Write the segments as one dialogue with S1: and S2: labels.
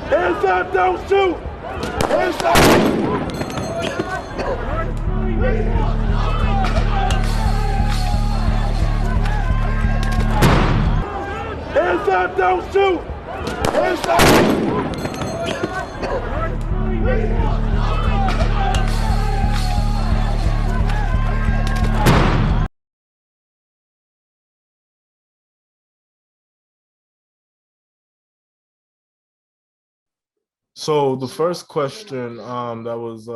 S1: Hands up, don't shoot! Hands up! Hands up, don't shoot! Hands up!
S2: So the first question that was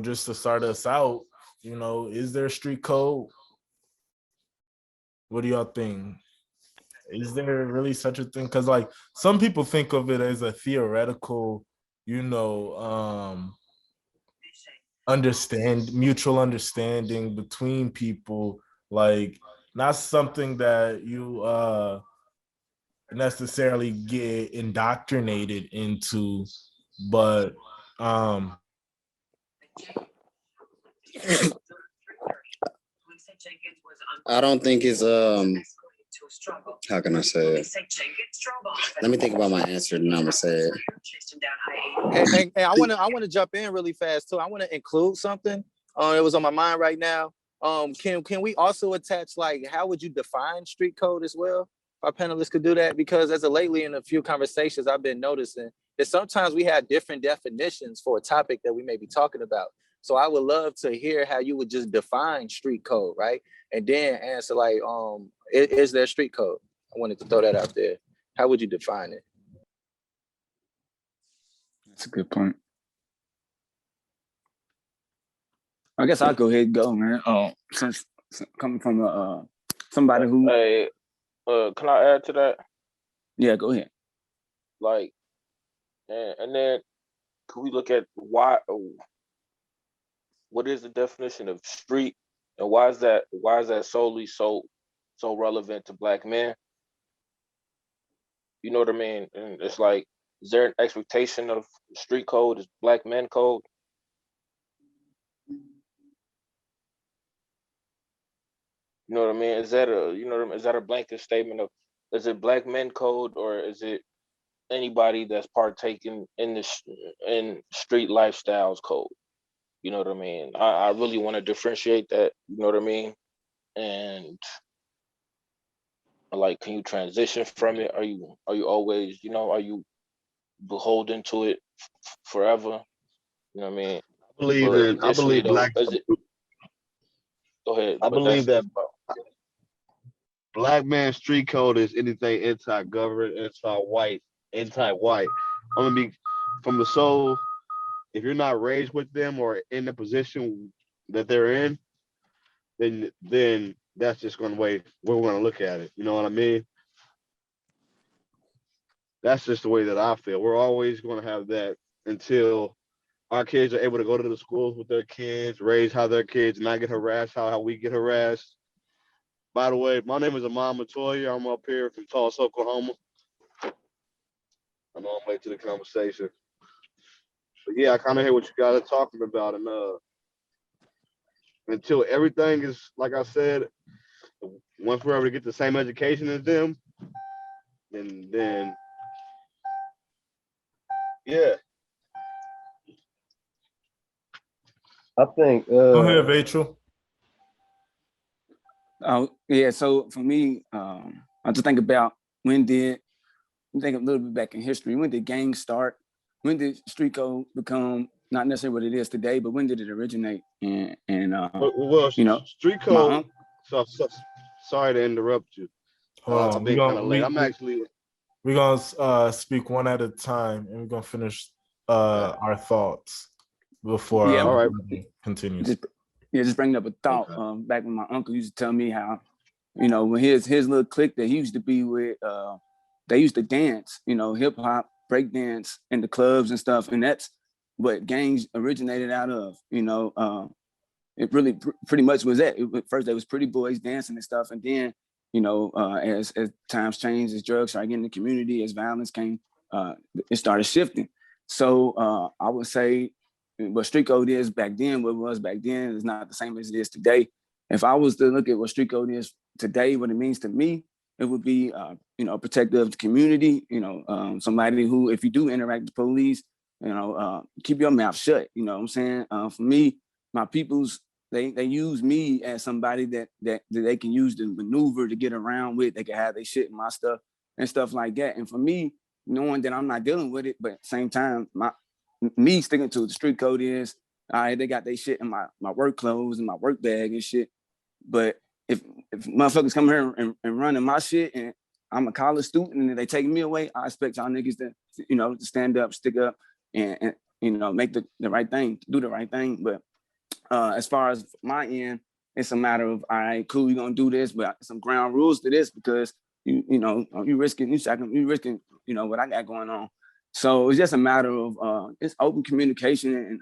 S2: just to start us out, is there street code? What do y'all think? Is there really such a thing? Because like some people think of it as a theoretical, you know, mutual understanding between people, like not something that you necessarily get indoctrinated into, but
S3: I don't think it's how can I say it? Let me think about my answer and I'm gonna say it.
S4: Hey, I wanna jump in really fast too. I want to include something. It was on my mind right now. Can we also attach, like, how would you define street code as well? Our panelists could do that, because as of lately in a few conversations I've been noticing that sometimes we have different definitions for a topic that we may be talking about. So I would love to hear how you would just define street code, right? And then answer like, is there street code? I wanted to throw that out there. How would you define it?
S5: That's a good point. I guess I'll go ahead and go, man. Since coming from somebody who,
S6: hey, can I add to that?
S5: Yeah, go ahead.
S6: Like, and then can we look at what is the definition of street, and why is that solely so relevant to Black men? You know what I mean? And it's like, is there an expectation of street code as Black men code? You know what I mean? Is that a blanket statement of, is it Black men code, or is it anybody that's partaking in street lifestyles code? You know what I mean? I really want to differentiate that. You know what I mean? And like, can you transition from it? Are you always, are you beholden to it forever? You know what I mean?
S1: I believe Black.
S6: Go ahead.
S1: I believe that Black man street code is anything anti-government, anti-white. I'm gonna be from the soul. If you're not raised with them or in the position that they're in, then that's just gonna way we're gonna look at it. You know what I mean? That's just the way that I feel. We're always gonna have that until our kids are able to go to the schools with their kids, raise how their kids not get harassed, how we get harassed. By the way, my name is Amon Matoya. I'm up here from Tulsa, Oklahoma. I know I'm late to the conversation. But yeah, I kind of hear what you guys are talking about. And until everything is, like I said, once we're able to get the same education as them, then yeah.
S7: I think.
S2: Go ahead, Rachel.
S5: Oh yeah. So for me, I just think about think a little bit back in history. When did gangs start? When did street code become not necessarily what it is today, but when did it originate?
S1: Well, street code. Sorry to interrupt you. I've been kind of late.
S2: We're gonna speak one at a time, and we're gonna finish our thoughts before continues.
S5: Just bringing up a thought. Okay. Back when my uncle used to tell me how, when his little clique that he used to be with, they used to dance, hip hop, break dance in the clubs and stuff, and that's what gangs originated out of. It really pretty much was that. First, there was pretty boys dancing and stuff, and then, as times changed, as drugs started getting in the community, as violence came, it started shifting. So I would say, what street code is back then, what it was back then, is not the same as it is today. If I was to look at what street code is today, what it means to me, it would be, you know, a protector of the community, you know, somebody who, if you do interact with the police, you know, keep your mouth shut, you know what I'm saying? For me, my peoples, they use me as somebody that they can use to maneuver to get around with. They can have their shit in my stuff and stuff like that. And for me, knowing that I'm not dealing with it, but at the same time, me sticking to the street code is, all right, they got their shit in my work clothes and my work bag and shit. But if motherfuckers come here and running my shit and I'm a college student and they taking me away, I expect y'all niggas to, you know, to stand up, stick up, and you know, make the right thing, do the right thing. But as far as my end, it's a matter of, all right, cool, you're gonna do this, but some ground rules to this, because you know, you risking, you know, what I got going on. So it's just a matter of it's open communication and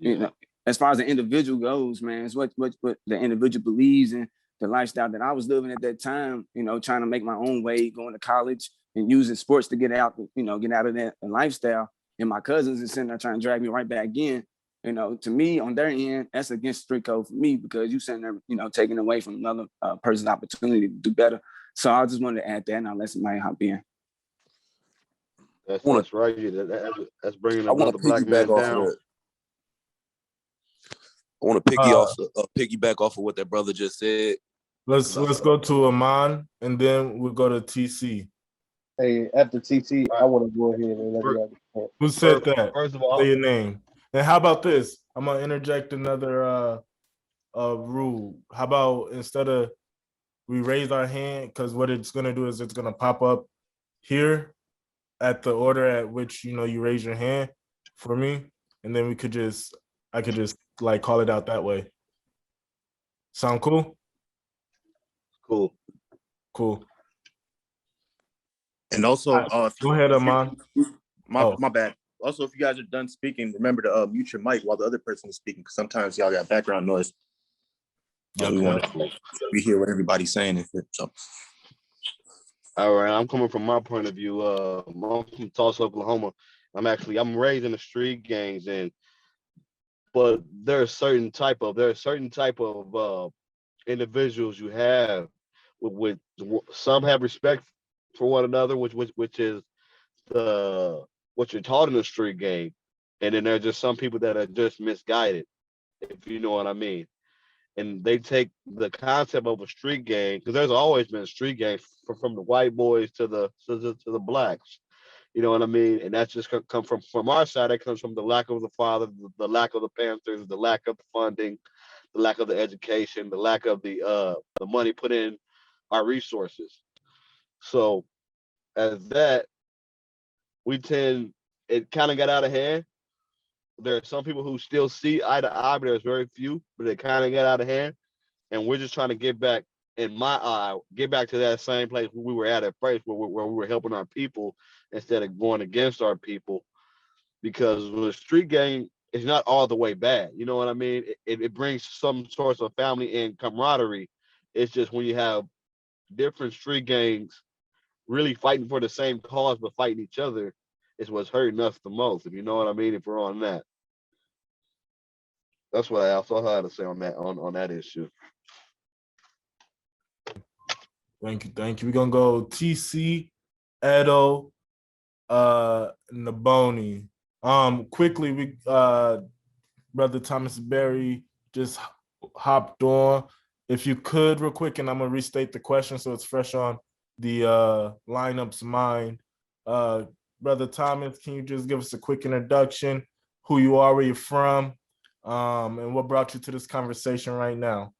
S5: you know, as far as the individual goes, man, it's what the individual believes in, the lifestyle that I was living at that time, you know, trying to make my own way, going to college and using sports to get out, you know, get out of that lifestyle. And my cousins are sitting there trying to drag me right back in. You know, to me, on their end, that's against street code for me, because you sitting there, you know, taking away from another person's opportunity to do better. So I just wanted to add that, and I'll let somebody hop in.
S1: That's right. That's bringing another black man down.
S8: I want to piggyback off of what that brother just said.
S2: Let's go to Aman, and then we'll go to TC.
S7: Hey, after TC, I want to go ahead and let you know.
S2: Who said that?
S1: First of all,
S2: say your name. And how about this? I'm gonna interject another rule. How about, instead of we raise our hand, because what it's gonna do is it's gonna pop up here at the order at which, you know, you raise your hand for me, and then I could just like call it out that way. Sound cool? Cool.
S9: And also,
S2: go ahead, Aman.
S9: My bad. Also, if you guys are done speaking, remember to mute your mic while the other person is speaking, because sometimes y'all got background noise. We want to hear what everybody's saying. So.
S1: All right, I'm coming from my point of view. I'm from Tulsa, Oklahoma. I'm raised in the street gangs, but there are certain type of individuals you have with some have respect for one another, which is what you're taught in the street gang, and then there's just some people that are just misguided, if you know what I mean. And they take the concept of a street gang, because there's always been a street gang from the white boys to the blacks, you know what I mean. And that's just come from our side. That comes from the lack of the father, the lack of the Panthers, the lack of the funding, the lack of the education, the lack of the money put in our resources. So as that, it kind of got out of hand. There are some people who still see eye to eye, but there's very few, but it kind of got out of hand. And we're just trying to get back, in my eye, get back to that same place where we were at first, where we were helping our people instead of going against our people. Because the street gang is not all the way bad. You know what I mean? It brings some sorts of family and camaraderie. It's just when you have different street gangs really fighting for the same cause but fighting each other, is what's hurting us the most, if you know what I mean, if we're on that. That's what I also had to say on that issue.
S2: Thank you. We're gonna go TC, Edo, Naboni. Quickly, we Brother Thomas Berry just hopped on. If you could, real quick, and I'm gonna restate the question so it's fresh on the lineup's mind. Brother Thomas, can you just give us a quick introduction, who you are, where you're from, and what brought you to this conversation right now?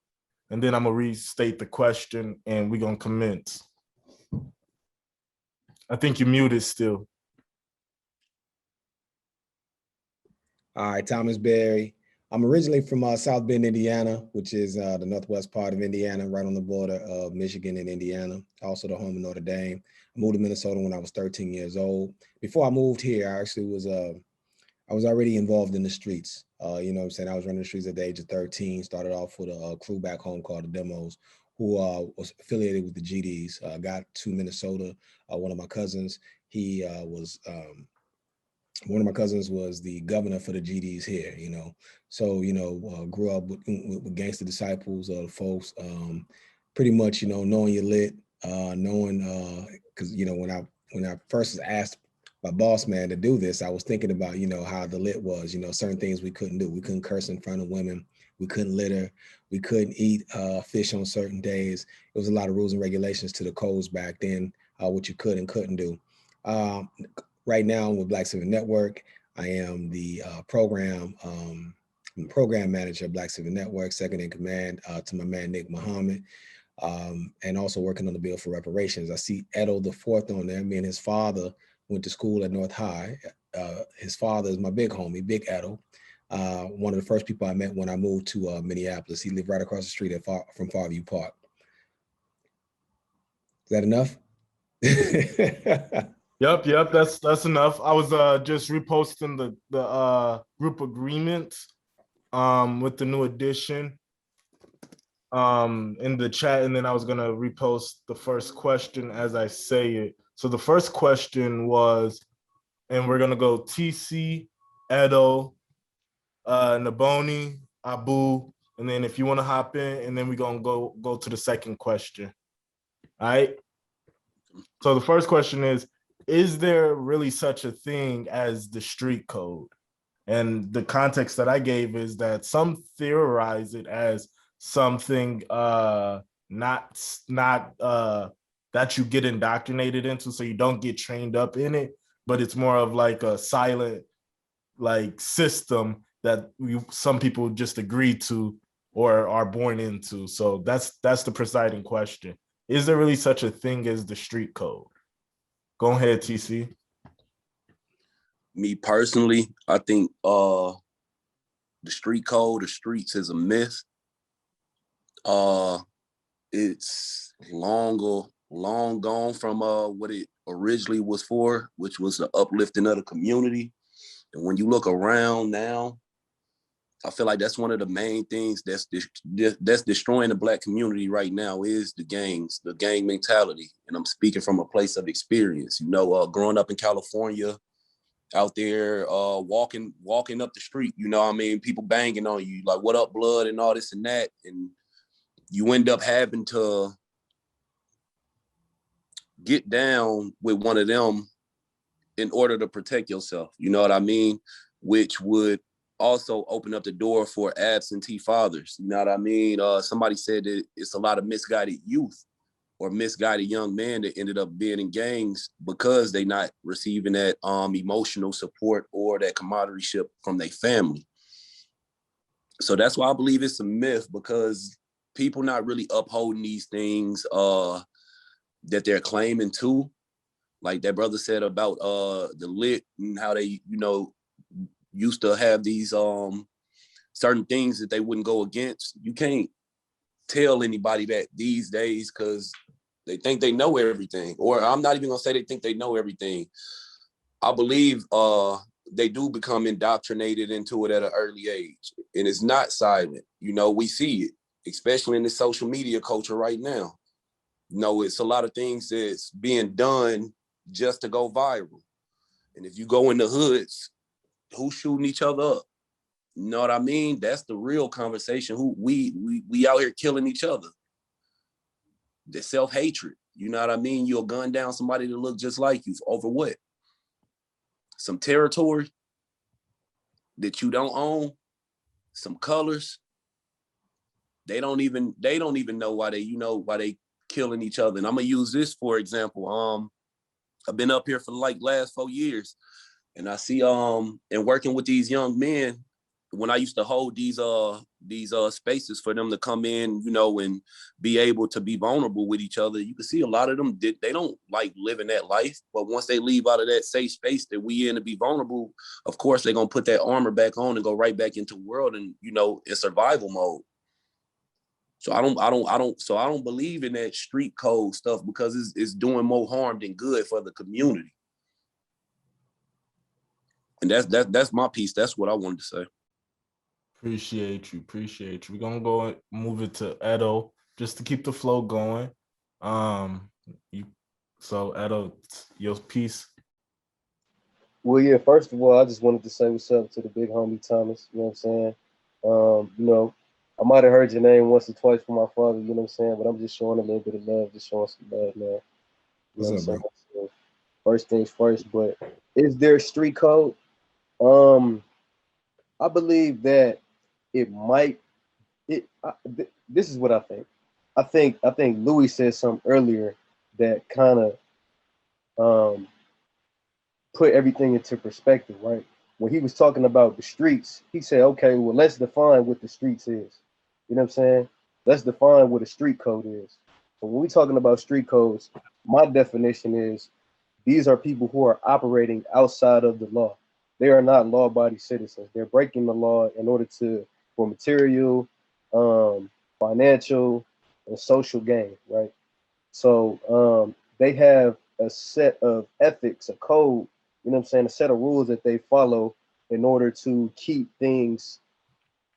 S2: And then I'm gonna restate the question and we're gonna commence. I think you're muted still.
S10: All right, Thomas Berry. I'm originally from South Bend, Indiana, which is the northwest part of Indiana, right on the border of Michigan and Indiana, also the home of Notre Dame. I moved to Minnesota when I was 13 years old. Before I moved here, I actually was already involved in the streets. You know what I'm saying? I was running the streets at the age of 13, started off with a crew back home called the Demos, who was affiliated with the GDs. Got to Minnesota. One of my cousins was the governor for the GDs here, you know. So, you know, grew up with Gangster Disciples, folks. pretty much, knowing you're lit, knowing, because, when I first was asked my boss man to do this, I was thinking about, how the lit was, certain things we couldn't do. We couldn't curse in front of women. We couldn't litter. We couldn't eat fish on certain days. It was a lot of rules and regulations to the codes back then, what you could and couldn't do. Right now with Black Civic Network, I am the program manager of Black Civic Network, second in command to my man, Nick Muhammad, and also working on the bill for reparations. I see Edo the fourth on there. Me and his father went to school at North High. His father is my big homie, Big Edo. One of the first people I met when I moved to Minneapolis. He lived right across the street from Farview Park. Is that enough?
S2: Yep, that's enough. I was just reposting the group agreements with the new edition in the chat, and then I was gonna repost the first question as I say it. So the first question was, and we're gonna go TC, Edo, Naboni, Abu, and then if you want to hop in, and then we're gonna go to the second question. All right. So the first question is there really such a thing as the street code? And the context that I gave is that some theorize it as something not that you get indoctrinated into, so you don't get trained up in it, but it's more of like a silent system that some people just agree to or are born into. So that's the presiding question. Is there really such a thing as the street code? Go ahead, TC.
S8: Me personally, I think the street code, the streets is a myth. It's long gone from what it originally was for, which was the uplifting of the community. And when you look around now, I feel like that's one of the main things that's destroying the Black community right now is the gangs, the gang mentality. And I'm speaking from a place of experience. Growing up in California, out there walking up the street, people banging on you, like, what up, blood, and all this and that. And you end up having to get down with one of them in order to protect yourself, you know what I mean? Which would also open up the door for absentee fathers, you know what I mean? Somebody said that it's a lot of misguided youth or misguided young men that ended up being in gangs because they not receiving that emotional support or that camaraderie from their family. So that's why I believe it's a myth, because people not really upholding these things that they're claiming to. Like that brother said about the lit and how they, used to have these certain things that they wouldn't go against. You can't tell anybody that these days because they think they know everything. Or I'm not even gonna say they think they know everything. I believe they do become indoctrinated into it at an early age. And it's not silent. We see it, especially in the social media culture right now. It's a lot of things that's being done just to go viral. And if you go in the hoods, who's shooting each other up? You know what I mean? That's the real conversation. Who we out here killing each other. The self-hatred. You know what I mean? You'll gun down somebody that look just like you over what? Some territory that you don't own, some colors. They don't even know why they killing each other. And I'm gonna use this for example. I've been up here for like last 4 years. And I see and working with these young men, when I used to hold these spaces for them to come in, and be able to be vulnerable with each other, you can see a lot of them, they don't like living that life. But once they leave out of that safe space that we in to be vulnerable, of course they're gonna put that armor back on and go right back into the world and in survival mode. So I don't believe in that street code stuff because it's doing more harm than good for the community. And that's my piece. That's what I wanted to say.
S2: Appreciate you. We're gonna go and move it to Edo just to keep the flow going. So Edo, your piece.
S7: Well, yeah, first of all, I just wanted to say what's up to the big homie Thomas. You know what I'm saying? I might have heard your name once or twice from my father, you know what I'm saying? But I'm just showing a little bit of love, just showing some love, man. You know
S10: What's
S7: what I'm
S10: up,
S7: saying?
S10: bro?
S7: So, first things first, but is there a street code? Um, I believe that it might. This is what I think. I think Louis said something earlier that kind of put everything into perspective, right? When he was talking about the streets, he said, okay, well, let's define what the streets is. You know what I'm saying? Let's define what a street code is. So when we're talking about street codes, my definition is these are people who are operating outside of the law. They are not law-abiding citizens. They're breaking the law in order to for material, financial, and social gain, right? So they have a set of ethics, a code, you know what I'm saying, a set of rules that they follow in order to keep things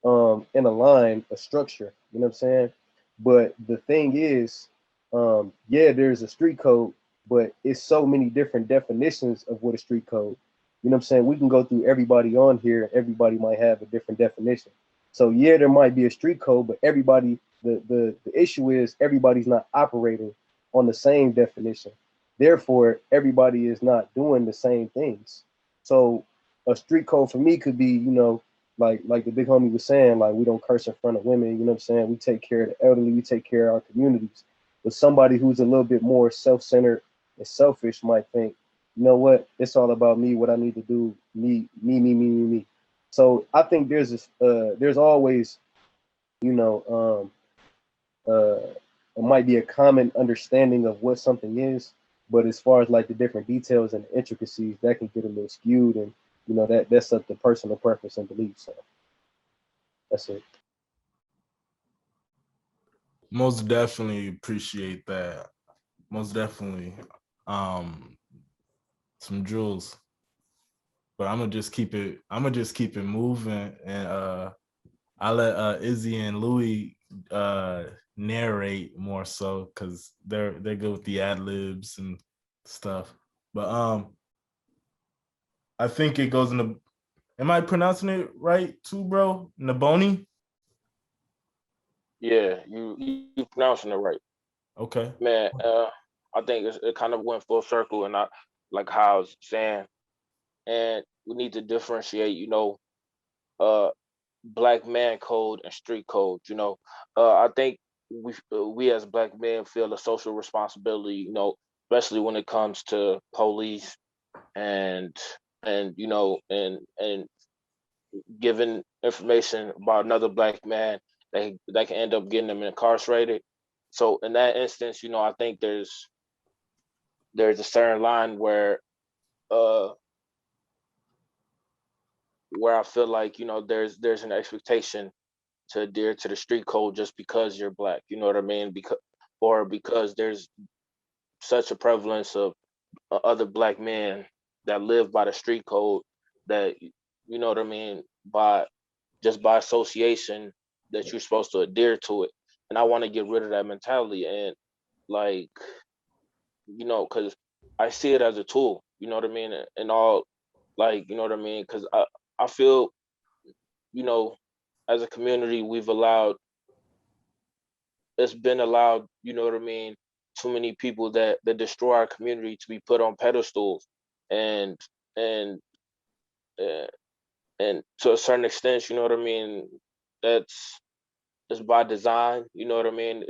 S7: in a line, a structure, you know what I'm saying? But the thing is, yeah, there's a street code, but it's so many different definitions of what a street code. You know what I'm saying? We can go through everybody on here, everybody might have a different definition. So yeah, there might be a street code, but everybody, the issue is everybody's not operating on the same definition. Therefore, everybody is not doing the same things. So a street code for me could be, you know, like the big homie was saying, like we don't curse in front of women, you know what I'm saying? We take care of the elderly, we take care of our communities. But somebody who's a little bit more self-centered and selfish might think, you know what, it's all about me, what I need to do, me. So I think there's always, you know, it might be a common understanding of what something is, but as far as like the different details and the intricacies, that can get a little skewed, and you know that's up to personal preference and belief. So that's it.
S2: Most definitely appreciate that. Most definitely. Some jewels. But I'm gonna just keep it moving, and I'll let Izzy and Louis narrate more so because they're good with the ad libs and stuff. But I think it goes in the. Am I pronouncing it right too, bro? Naboni?
S6: Yeah, you pronouncing it right,
S2: Okay.
S6: man. I think it kind of went full circle, and I like how I was saying, and we need to differentiate, uh, black man code and street code. I think we as black men feel a social responsibility, especially when it comes to police and and giving information about another black man that can end up getting them incarcerated. So in that instance, I think there's a certain line uh where I feel like there's an expectation to adhere to the street code just because you're black. You know what I mean? Because there's such a prevalence of other black men that live by the street code that you know what I mean by association that you're supposed to adhere to it. And I want to get rid of that mentality and like because I see it as a tool. You know what I mean? And all you know what I mean? Because I feel you know as a community it's been allowed, you know what I mean, too many people that destroy our community to be put on pedestals, and and uh, and to a certain extent, you know what I mean, that's it's by design, you know what I mean.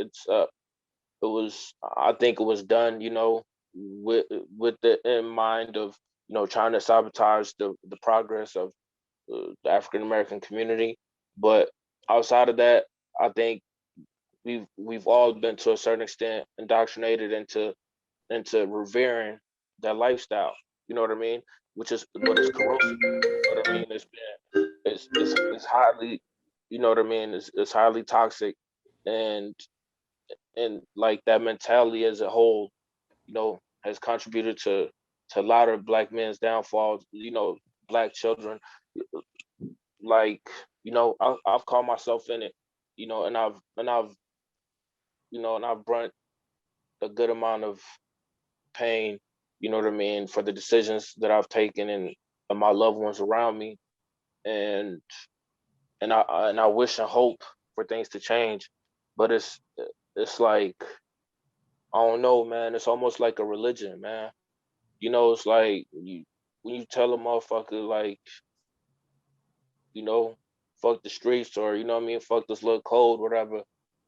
S6: I think it was done, with the in mind of trying to sabotage the progress of the African American community. But outside of that, I think we've all been to a certain extent indoctrinated into revering that lifestyle. You know what I mean? Which is but it's corrosive. You know what I mean? It's highly, you know what I mean? It's highly toxic, and like that mentality as a whole, has contributed to a lot of black men's downfalls. Black children, like I've caught myself in it, and I've brunt a good amount of pain, you know what I mean, for the decisions that I've taken and my loved ones around me. And I wish and hope for things to change. But it's like, I don't know, man. It's almost like a religion, man. You know, it's like when you tell a motherfucker like, you know, fuck the streets, or you know what I mean, fuck this little code, whatever.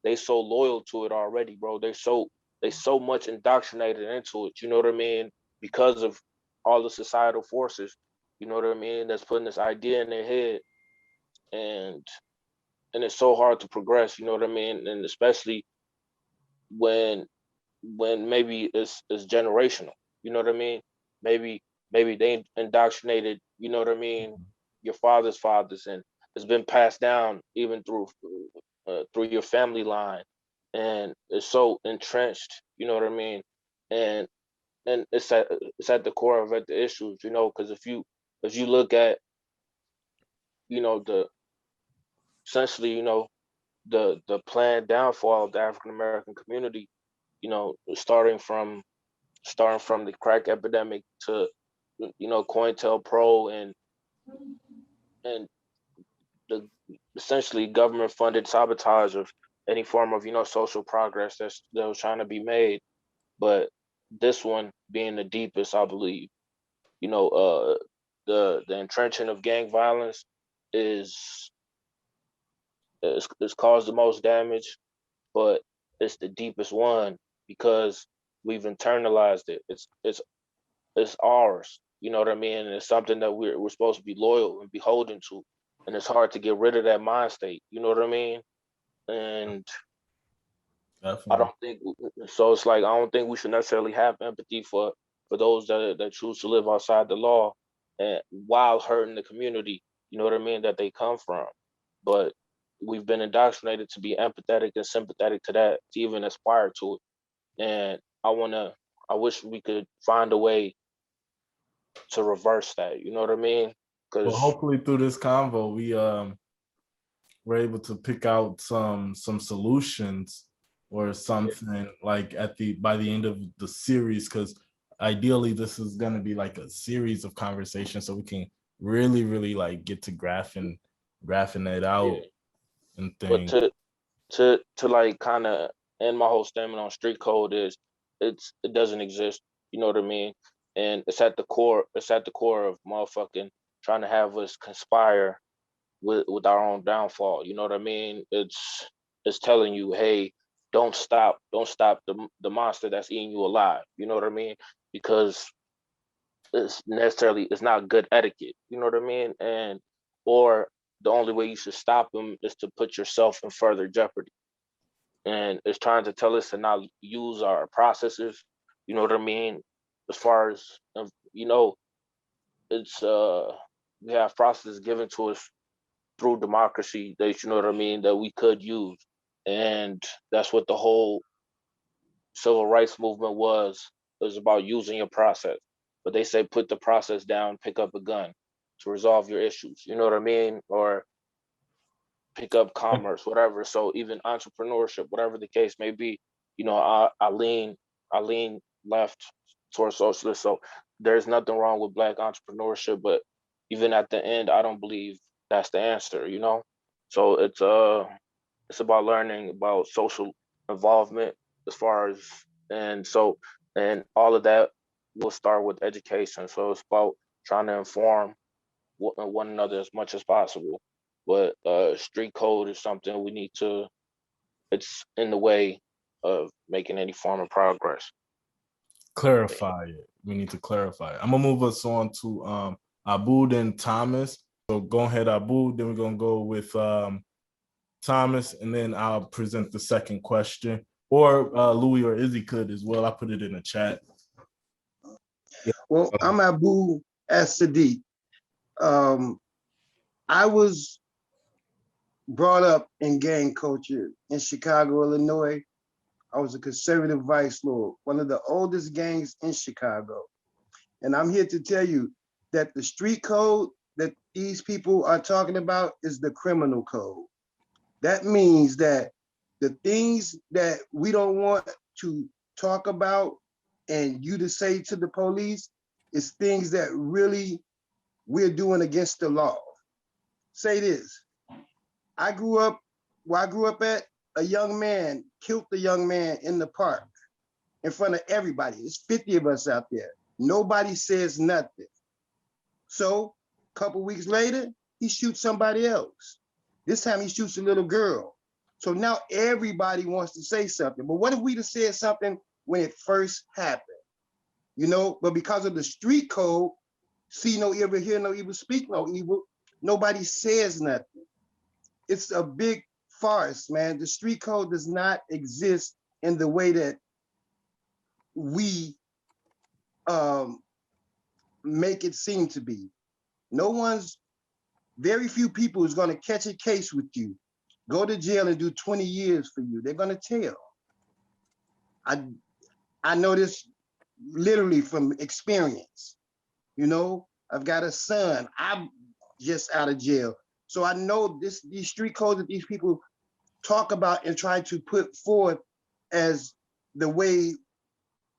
S6: They so loyal to it already, bro. They so much indoctrinated into it. You know what I mean? Because of all the societal forces. You know what I mean? That's putting this idea in their head, and it's so hard to progress. You know what I mean? And especially when maybe it's generational. You know what I mean? Maybe they indoctrinated, you know what I mean, your father's fathers, and it's been passed down even through your family line, and it's so entrenched. You know what I mean? And it's at the core of the issues. You know, because if you look at, you know, the essentially, you know, the planned downfall of the African American community, you know, starting from the crack epidemic to, you know, COINTELPRO and the essentially government funded sabotage of any form of, you know, social progress that was trying to be made. But this one being the deepest, I believe. You know, the entrenching of gang violence is caused the most damage, but it's the deepest one because we've internalized it. It's ours. You know what I mean? And it's something that we're supposed to be loyal and beholden to. And it's hard to get rid of that mind state. You know what I mean? And I
S2: Definitely.
S6: don't think so. It's like I don't think we should necessarily have empathy for those that choose to live outside the law and while hurting the community. You know what I mean? That they come from. But we've been indoctrinated to be empathetic and sympathetic to that, to even aspire to it. And I wish we could find a way to reverse that. You know what I mean?
S2: Well,
S6: Because
S2: hopefully through this convo, we're able to pick out some solutions or something like by the end of the series, because ideally this is going to be like a series of conversations so we can really like get to graphing it out and
S6: but
S2: things.
S6: to like kind of end my whole statement on street code is it doesn't exist. You know what I mean? And it's at the core. It's at the core of motherfucking trying to have us conspire with our own downfall. You know what I mean? It's telling you, hey, don't stop the monster that's eating you alive. You know what I mean? Because it's not good etiquette. You know what I mean? And or the only way you should stop them is to put yourself in further jeopardy. And it's trying to tell us to not use our processes. You know what I mean? As far as you know, it's we have processes given to us through democracy that, you know what I mean, that we could use. And that's what the whole civil rights movement was. It was about using your process. But they say put the process down, pick up a gun to resolve your issues. You know what I mean? Or pick up commerce, whatever. So even entrepreneurship, whatever the case may be, you know, I lean left towards socialist. So there's nothing wrong with Black entrepreneurship, but even at the end, I don't believe that's the answer, you know? So it's about learning about social involvement as far as and all of that will start with education. So it's about trying to inform one another as much as possible. But street code is something we need to. It's in the way of making any form of progress.
S2: Clarify it. We need to clarify it. I'm gonna move us on to Abu and Thomas. So go ahead, Abu. Then we're gonna go with Thomas, and then I'll present the second question. Or Louis or Izzy could as well. I put it in the chat.
S11: Well, I'm Abu as Sadiq. I was brought up in gang culture in Chicago, Illinois. I was a conservative vice lord, one of the oldest gangs in Chicago. And I'm here to tell you that the street code that these people are talking about is the criminal code. That means that the things that we don't want to talk about and you to say to the police is things that really we're doing against the law. Say this, I grew up where I grew up at, a young man killed the young man in the park in front of everybody. There's 50 of us out there. Nobody says nothing. So a couple weeks later, he shoots somebody else. This time he shoots a little girl. So now everybody wants to say something. But what if we'd have said something when it first happened? You know, but because of the street code, see no evil, hear no evil, speak no evil, nobody says nothing. It's a big farce, man. The street code does not exist in the way that we make it seem to be. Very few people is gonna catch a case with you, go to jail and do 20 years for you. They're gonna tell. I know this literally from experience. You know, I've got a son. I'm just out of jail. So I know these street codes that these people talk about and try to put forth as the way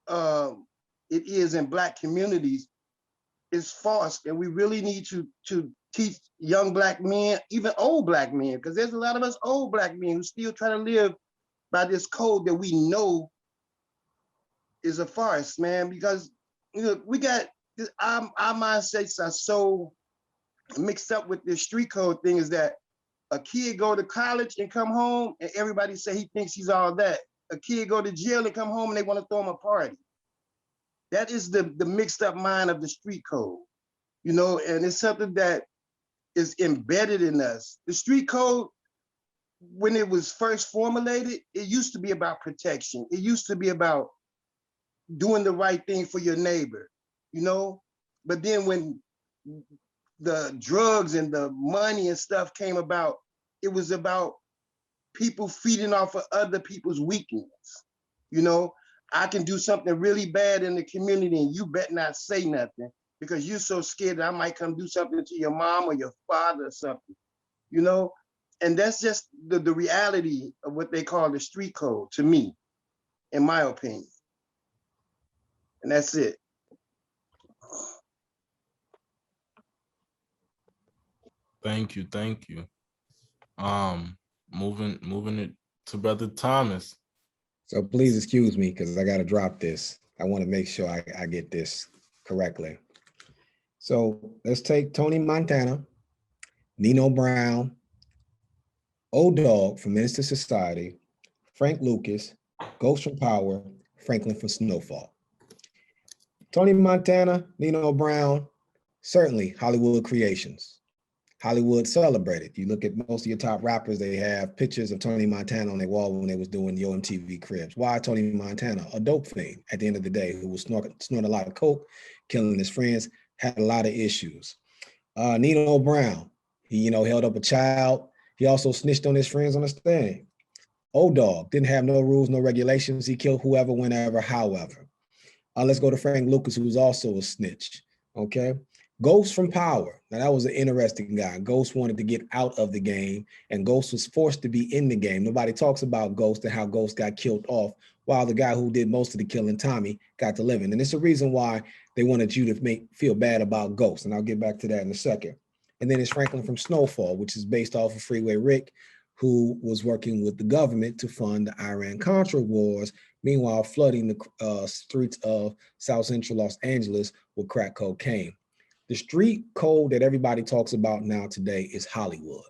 S11: it is in Black communities is false. And we really need to teach young Black men, even old Black men, because there's a lot of us old Black men who still try to live by this code that we know is a farce, man, because you know we got our mindsets are so mixed up with this street code thing, is that a kid go to college and come home and everybody say he thinks he's all that. A kid go to jail and come home and they want to throw him a party. That is the mixed up mind of the street code, you know, and it's something that is embedded in us. The street code, when it was first formulated, it used to be about protection. It used to be about doing the right thing for your neighbor, you know? But then when the drugs and the money and stuff came about, it was about people feeding off of other people's weakness. You know, I can do something really bad in the community and you bet not say nothing because you're so scared that I might come do something to your mom or your father or something, you know? And that's just the reality of what they call the street code to me, in my opinion. And that's it.
S2: Thank you. Moving it to Brother Thomas.
S10: So please excuse me because I got to drop this. I want to make sure I get this correctly. So let's take Tony Montana, Nino Brown, O-Dog from Minister Society, Frank Lucas, Ghost from Power, Franklin from Snowfall. Tony Montana, Nino Brown, certainly Hollywood creations. Hollywood celebrated. You look at most of your top rappers, they have pictures of Tony Montana on their wall when they was doing the MTV Cribs. Why Tony Montana? A dope fiend at the end of the day, who was snorting a lot of coke, killing his friends, had a lot of issues. Nino Brown, he held up a child. He also snitched on his friends on the stand. O-Dog didn't have no rules, no regulations. He killed whoever, whenever, however. Let's go to Frank Lucas, who was also a snitch. Okay. Ghost from Power. Now that was an interesting guy. Ghost wanted to get out of the game and Ghost was forced to be in the game. Nobody talks about Ghost and how Ghost got killed off while the guy who did most of the killing, Tommy, got to living. And it's a reason why they wanted you to feel bad about Ghost. And I'll get back to that in a second. And then it's Franklin from Snowfall, which is based off of Freeway Rick, who was working with the government to fund the Iran-Contra wars, meanwhile flooding the streets of South Central Los Angeles with crack cocaine. The street code that everybody talks about now today is Hollywood.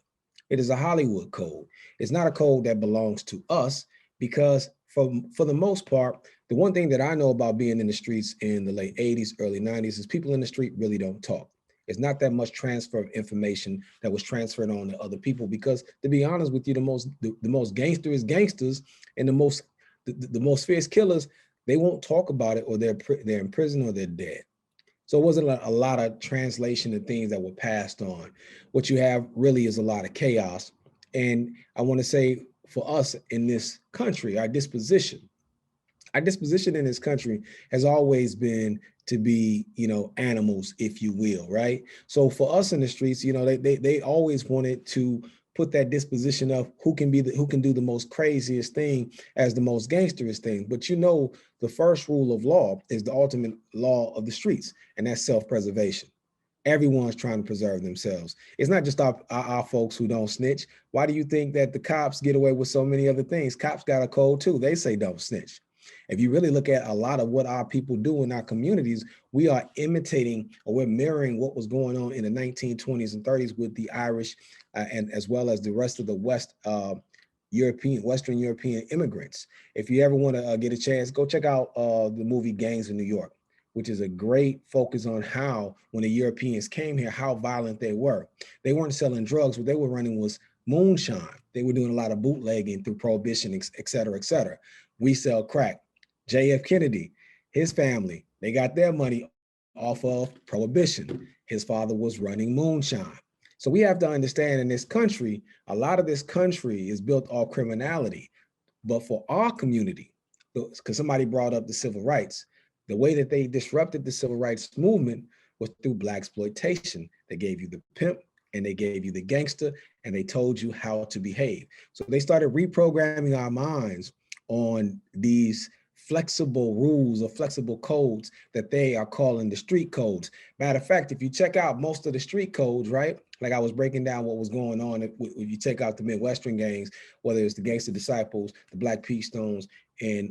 S10: It is a Hollywood code. It's not a code that belongs to us because for the most part, the one thing that I know about being in the streets in the late 80s, early 90s is people in the street really don't talk. It's not that much transfer of information that was transferred on to other people because, to be honest with you, the most gangsterous gangsters and the most fierce killers, they won't talk about it or they're in prison or they're dead. So it wasn't a lot of translation and things that were passed on. What you have really is a lot of chaos. And I want to say for us in this country, our disposition in this country has always been to be, animals, if you will, right? So for us in the streets, they always wanted to put that disposition of who can do the most craziest thing as the most gangsterous thing. But the first rule of law is the ultimate law of the streets, and that's self-preservation. Everyone's trying to preserve themselves. It's not just our folks who don't snitch. Why do you think that the cops get away with so many other things? Cops got a code too. They say don't snitch. If you really look at a lot of what our people do in our communities, we are imitating or we're mirroring what was going on in the 1920s and 30s with the Irish and as well as the rest of the Western European immigrants. If you ever want to get a chance, go check out the movie Gangs in New York, which is a great focus on how, when the Europeans came here, how violent they were. They weren't selling drugs. What they were running was moonshine. They were doing a lot of bootlegging through prohibition, et cetera, et cetera. We sell crack. JF Kennedy, his family, they got their money off of prohibition. His father was running moonshine. So we have to understand in this country, a lot of this country is built off criminality. But for our community, because somebody brought up the civil rights, the way that they disrupted the civil rights movement was through Black exploitation. They gave you the pimp and they gave you the gangster and they told you how to behave. So they started reprogramming our minds on these flexible rules or flexible codes that they are calling the street codes. Matter of fact, if you check out most of the street codes, right? Like I was breaking down what was going on. If you check out the Midwestern gangs, whether it's the Gangster Disciples, the Black Pete Stones,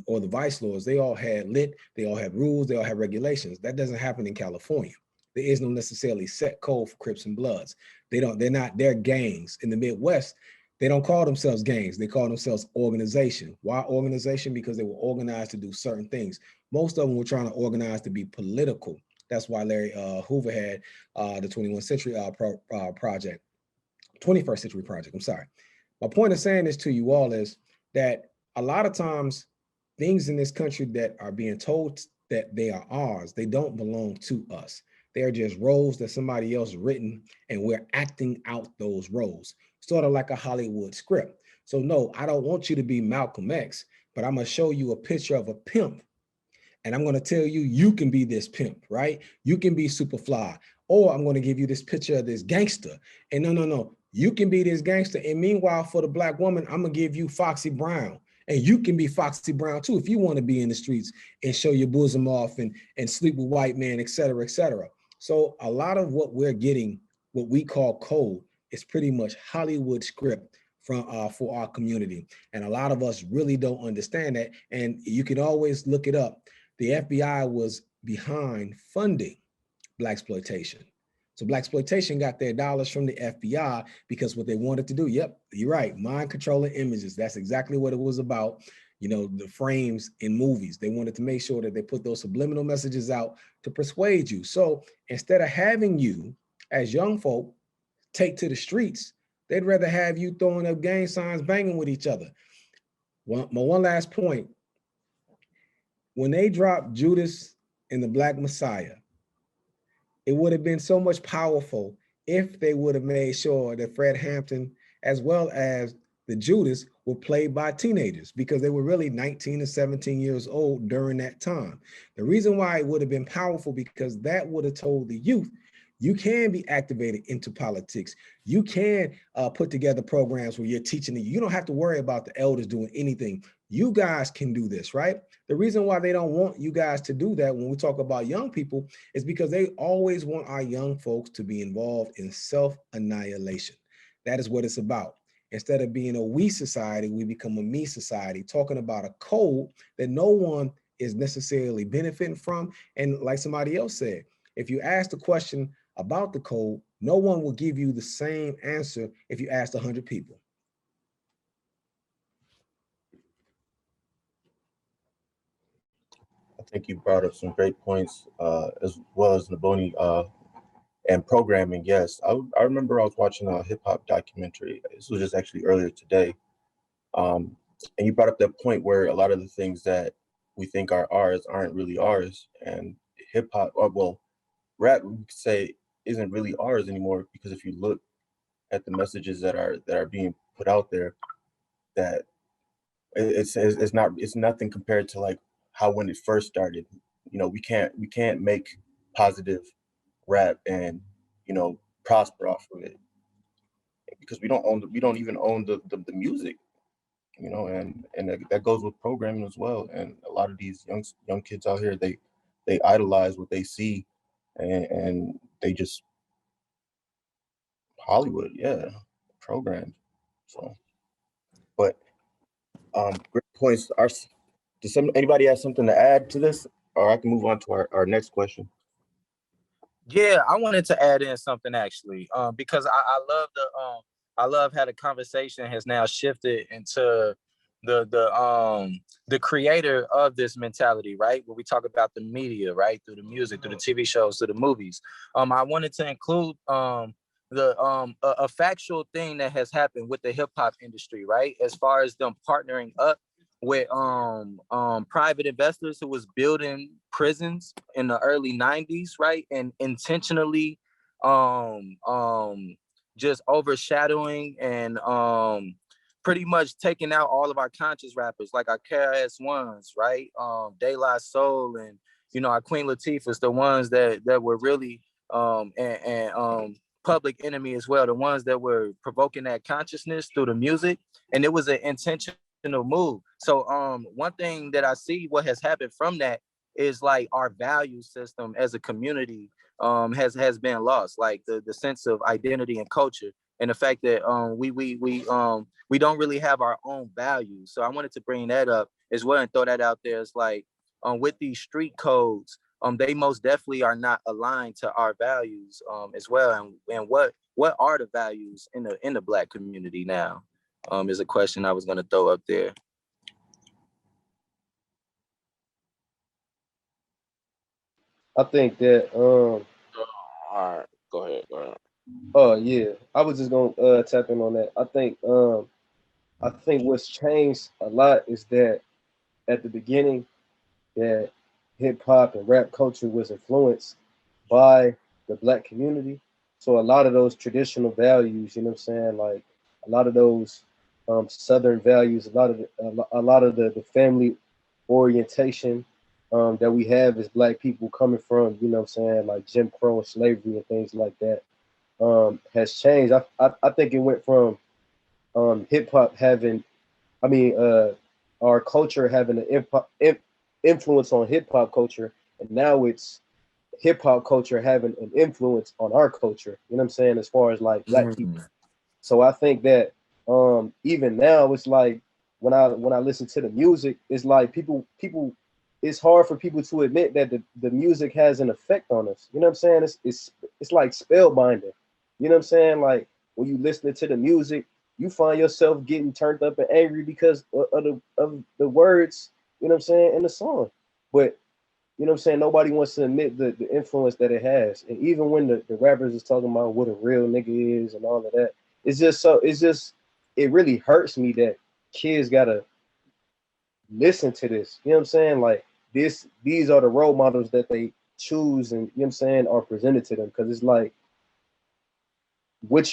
S10: or the Vice Lords, they all had lit, they all had rules, they all had regulations. That doesn't happen in California. There is no necessarily set code for Crips and Bloods. They're gangs. In the Midwest, they don't call themselves gangs. They call themselves organization. Why organization? Because they were organized to do certain things. Most of them were trying to organize to be political. That's why Larry Hoover had the 21st Century Project, 21st Century Project, I'm sorry. My point of saying this to you all is that a lot of times things in this country that are being told that they are ours, they don't belong to us. They're just roles that somebody else written and we're acting out those roles, sort of like a Hollywood script. So no, I don't want you to be Malcolm X, but I'm gonna show you a picture of a pimp and I'm going to tell you, you can be this pimp, right? You can be Superfly. Or I'm going to give you this picture of this gangster. And no, you can be this gangster. And meanwhile, for the Black woman, I'm going to give you Foxy Brown. And you can be Foxy Brown too, if you want to be in the streets and show your bosom off and sleep with white men, et cetera, et cetera. So a lot of what we're getting, what we call code, is pretty much Hollywood script from for our community. And a lot of us really don't understand that. And you can always look it up. The FBI was behind funding Blaxploitation. So Blaxploitation got their dollars from the FBI because what they wanted to do, yep, you're right, mind controlling images. That's exactly what it was about. You know, the frames in movies. They wanted to make sure that they put those subliminal messages out to persuade you. So instead of having you as young folk take to the streets, they'd rather have you throwing up gang signs, banging with each other. My one last point. When they dropped Judas and the Black Messiah, it would have been so much powerful if they would have made sure that Fred Hampton, as well as the Judas, were played by teenagers because they were really 19 to 17 years old during that time. The reason why it would have been powerful because that would have told the youth, you can be activated into politics. You can put together programs where you're teaching you. You don't have to worry about the elders doing anything. You guys can do this, right? The reason why they don't want you guys to do that when we talk about young people is because they always want our young folks to be involved in self-annihilation. That is what it's about. Instead of being a we society, we become a me society, talking about a code that no one is necessarily benefiting from. And like somebody else said, if you ask the question about the code, no one will give you the same answer if you asked 100 people.
S9: I think you brought up some great points, as well as Naboni and programming. Yes, I remember I was watching a hip hop documentary. This was just actually earlier today, and you brought up that point where a lot of the things that we think are ours aren't really ours, and hip hop, or well, rap, we could say, isn't really ours anymore because if you look at the messages that are being put out there, that it's nothing compared to like how when it first started. You know, we can't make positive rap and, you know, prosper off of it because we don't even own the music, you know, and that goes with programming as well. And a lot of these young kids out here, they idolize what they see, and they just Hollywood, yeah, programmed. So, but great points. Anybody have something to add to this, or I can move on to our next question?
S4: Yeah, I wanted to add in something actually, because I love how the conversation has now shifted into the creator of this mentality, right? Where we talk about the media, right, through the music, through the TV shows, through the movies. I wanted to include a factual thing that has happened with the hip hop industry, right? As far as them partnering up with private investors who was building prisons in the early 90s, right? And intentionally um um just overshadowing and pretty much taking out all of our conscious rappers like our KRS ones, right? De La Soul and our Queen Latifah's, the ones that were really and Public Enemy as well, the ones that were provoking that consciousness through the music. And it was an intentional move. So one thing that I see what has happened from that is like our value system as a community has been lost, like the sense of identity and culture, and the fact that we don't really have our own values. So I wanted to bring that up as well and throw that out there. It's like with these street codes, they most definitely are not aligned to our values as well. And what are the values in the Black community now? Is a question I was going to throw up there.
S7: I think that
S6: All right, go ahead. Go ahead.
S7: oh yeah, I was just gonna tap in on that. I think what's changed a lot is that at the beginning that hip hop and rap culture was influenced by the Black community. So a lot of those traditional values, you know what I'm saying, like a lot of those Southern values, a lot of the family orientation that we have as Black people coming from, you know what I'm saying, like Jim Crow and slavery and things like that, has changed. I think it went from hip hop having, I mean, our culture having an influence on hip hop culture, and now it's hip hop culture having an influence on our culture. You know what I'm saying? As far as like Black people. So I think that even now it's like when I listen to the music, it's like people it's hard for people to admit that the music has an effect on us. You know what I'm saying? It's like spellbinding. You know what I'm saying? Like when you listening to the music, you find yourself getting turned up and angry because of the words, you know what I'm saying, in the song. But you know what I'm saying, nobody wants to admit the influence that it has. And even when the rappers is talking about what a real nigga is and all of that, it really hurts me that kids gotta listen to this. You know what I'm saying? Like these are the role models that they choose and you know what I'm saying are presented to them. Because it's like what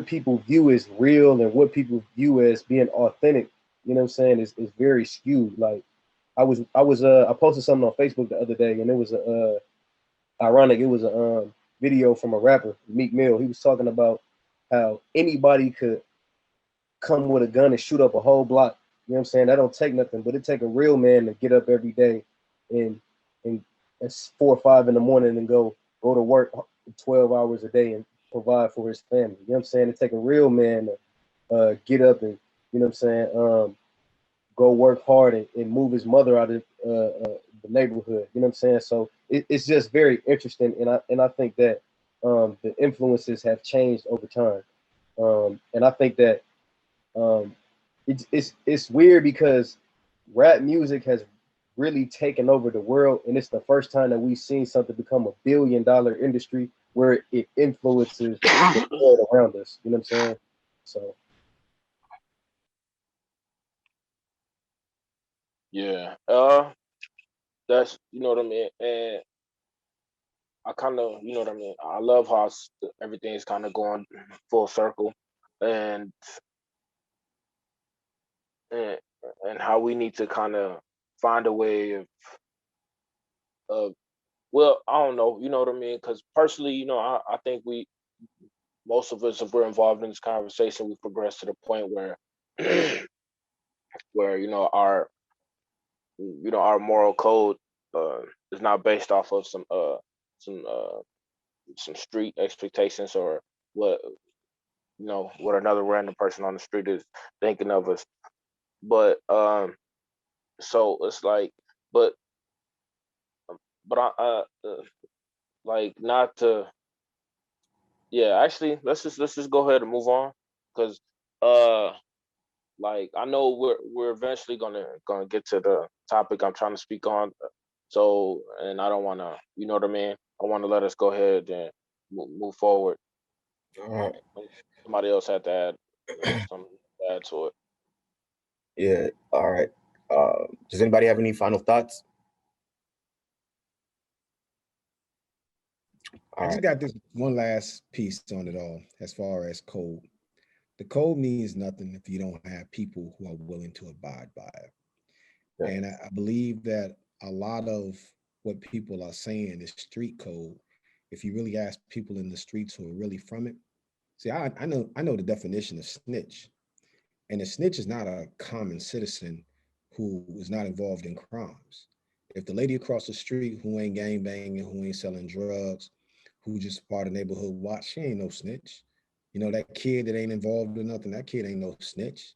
S7: people view as real and what people view as being authentic, you know what I'm saying, is very skewed. Like I posted something on Facebook the other day and it was ironic, it was a video from a rapper, Meek Mill. He was talking about how anybody could come with a gun and shoot up a whole block. You know what I'm saying? That don't take nothing, but it take a real man to get up every day and it's 4 or 5 in the morning and go to work 12 hours a day and provide for his family. You know what I'm saying? It take a real man to get up and you know what I'm saying, go work hard and move his mother out of the neighborhood. You know what I'm saying? So it's just very interesting, and I think that the influences have changed over time, and I think that it's weird because rap music has really taken over the world, and it's the first time that we've seen something become a billion-dollar industry where it influences the world around us. You know what I'm saying? So
S6: Yeah. That's what I mean, and I kind of what I mean. I love how everything is kind of going full circle, and and and how we need to kind of find a way of well, I don't know, you know what I mean? Because personally, I think most of us, if we're involved in this conversation, we progress to the point where where our moral code is not based off of some street expectations or what what another random person on the street is thinking of us. But so it's like, but like not to. Yeah, actually, let's just go ahead and move on, because uh like I know we're eventually gonna get to the topic I'm trying to speak on. So, and I don't want to, you know what I mean? I want to let us go ahead and move forward.
S9: All right.
S6: Somebody else had to add, something to add to it.
S9: Yeah. All right. Does anybody have any final thoughts?
S10: I just got this one last piece on it all as far as code. The code means nothing if you don't have people who are willing to abide by it.
S9: Yeah.
S10: And I believe that a lot of what people are saying is street code. If you really ask people in the streets who are really from it, see, I know the definition of snitch, and a snitch is not a common citizen who is not involved in crimes. If the lady across the street who ain't gang banging, who ain't selling drugs, who just part of neighborhood watch, she ain't no snitch. You know, that kid that ain't involved in nothing, that kid ain't no snitch.